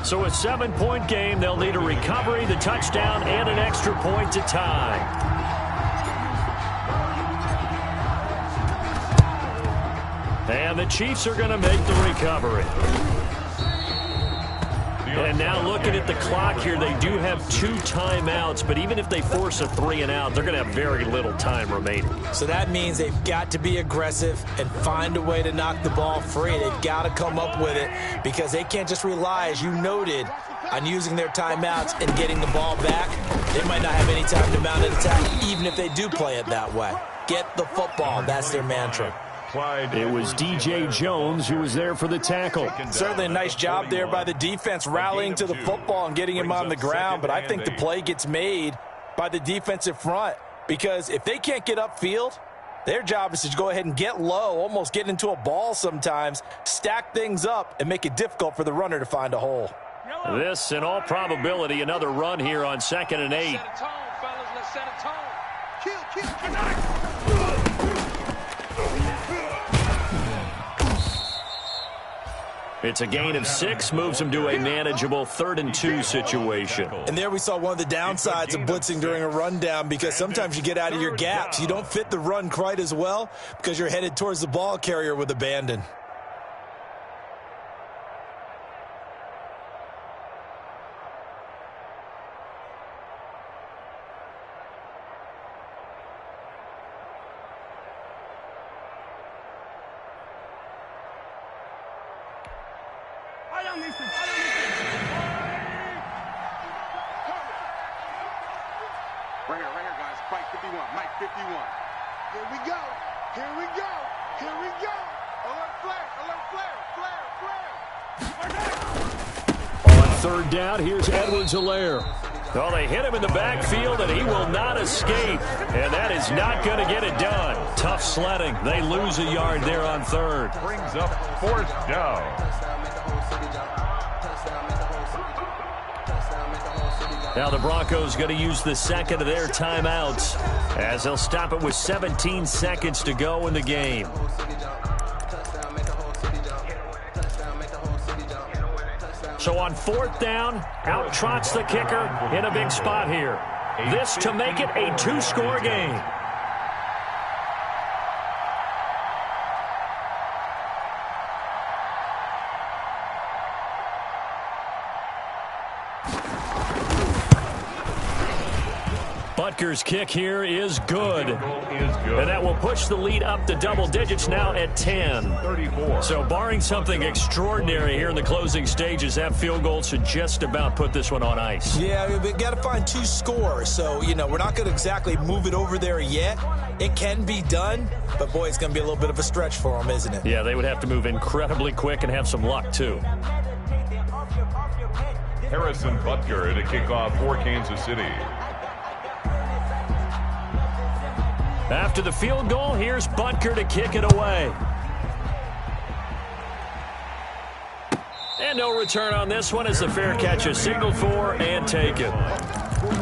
So a 7-point game. They'll need a recovery, the touchdown, and an extra point to tie. And the Chiefs are going to make the recovery. And now looking at the clock here, they do have 2 timeouts, but even if they force a 3-and-out, they're going to have very little time remaining. So that means they've got to be aggressive and find a way to knock the ball free. They've got to come up with it because they can't just rely, as you noted, on using their timeouts and getting the ball back. They might not have any time to mount an attack, even if they do play it that way. Get the football. That's their mantra. It was DJ Jones who was there for the tackle. Certainly a nice job there by the defense rallying to the football and getting him on the ground, but I think the play gets made by the defensive front because if they can't get upfield, their job is to go ahead and get low, almost get into a ball sometimes, stack things up, and make it difficult for the runner to find a hole. This, in all probability, another run here on 2nd and 8. Set a tone, fellas. Let's set a tone. Kill. It's a gain of 6, moves them to a manageable 3rd and 2 situation. And there we saw one of the downsides of blitzing during a rundown because sometimes you get out of your gaps. You don't fit the run quite as well because you're headed towards the ball carrier with abandon. Right here, guys. Fight 51. Mike 51. Here we go. Here we go. Here we go. Alert flare. Alert flare. Flare. On 3rd down, here's Edwards-Helaire. Well, they hit him in the backfield, and he will not escape. And that is not going to get it done. Tough sledding. They lose a yard there on 3rd. Brings up 4th down. Now the Broncos going to use the 2nd of their timeouts as they'll stop it with 17 seconds to go in the game. So on 4th down, out trots the kicker in a big spot here. This to make it a 2-score game. Butker's kick here is good. And that will push the lead up to double digits now at 10. So barring something extraordinary here in the closing stages, that field goal should just about put this one on ice. Yeah, we've got to find 2 scores. So, we're not going to exactly move it over there yet. It can be done, but, boy, it's going to be a little bit of a stretch for them, isn't it? Yeah, they would have to move incredibly quick and have some luck, too. Harrison Butker to kick off for Kansas City. After the field goal, here's Butker to kick it away. And no return on this one as the fair catch is signaled for and taken.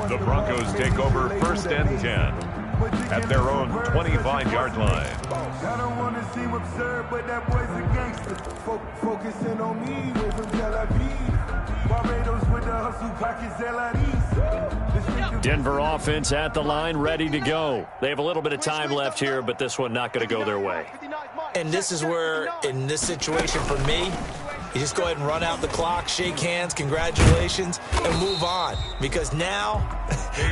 The Broncos take over 1st and 10 at their own 25-yard line. I don't want to seem absurd, but that boy's a gangster. Focusing on me, way from Tel Aviv. Barbados with the hustle pockets, Denver offense at the line, ready to go. They have a little bit of time left here, but this one not going to go their way. And this is where, in this situation for me, you just go ahead and run out the clock, shake hands, congratulations, and move on. Because now,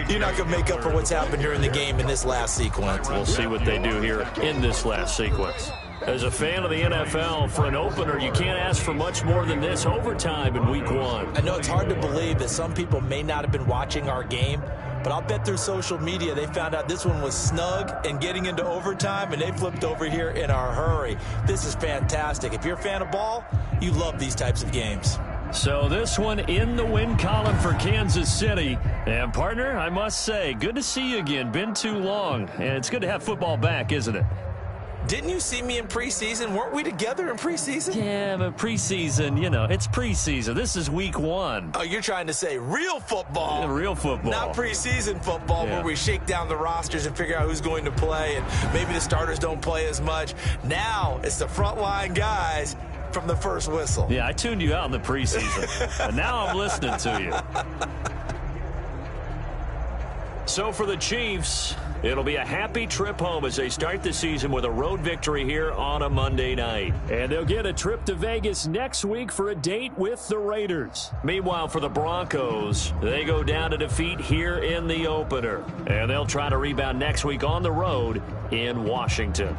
you're not going to make up for what's happened during the game in this last sequence. We'll see what they do here in this last sequence. As a fan of the NFL, for an opener, you can't ask for much more than this overtime in Week 1. I know it's hard to believe that some people may not have been watching our game, but I'll bet through social media they found out this one was snug and getting into overtime, and they flipped over here in a hurry. This is fantastic. If you're a fan of ball, you love these types of games. So this one in the win column for Kansas City. And, partner, I must say, good to see you again. Been too long. And it's good to have football back, isn't it? Didn't you see me in preseason? Weren't we together in preseason? Yeah, but preseason, you know, it's preseason. This is week 1. Oh, you're trying to say real football. Yeah, real football. Not preseason football where we shake down the rosters and figure out who's going to play, and maybe the starters don't play as much. Now it's the frontline guys from the first whistle. Yeah, I tuned you out in the preseason, and now I'm listening to you. So for the Chiefs, it'll be a happy trip home as they start the season with a road victory here on a Monday night. And they'll get a trip to Vegas next week for a date with the Raiders. Meanwhile, for the Broncos, they go down to defeat here in the opener. And they'll try to rebound next week on the road in Washington.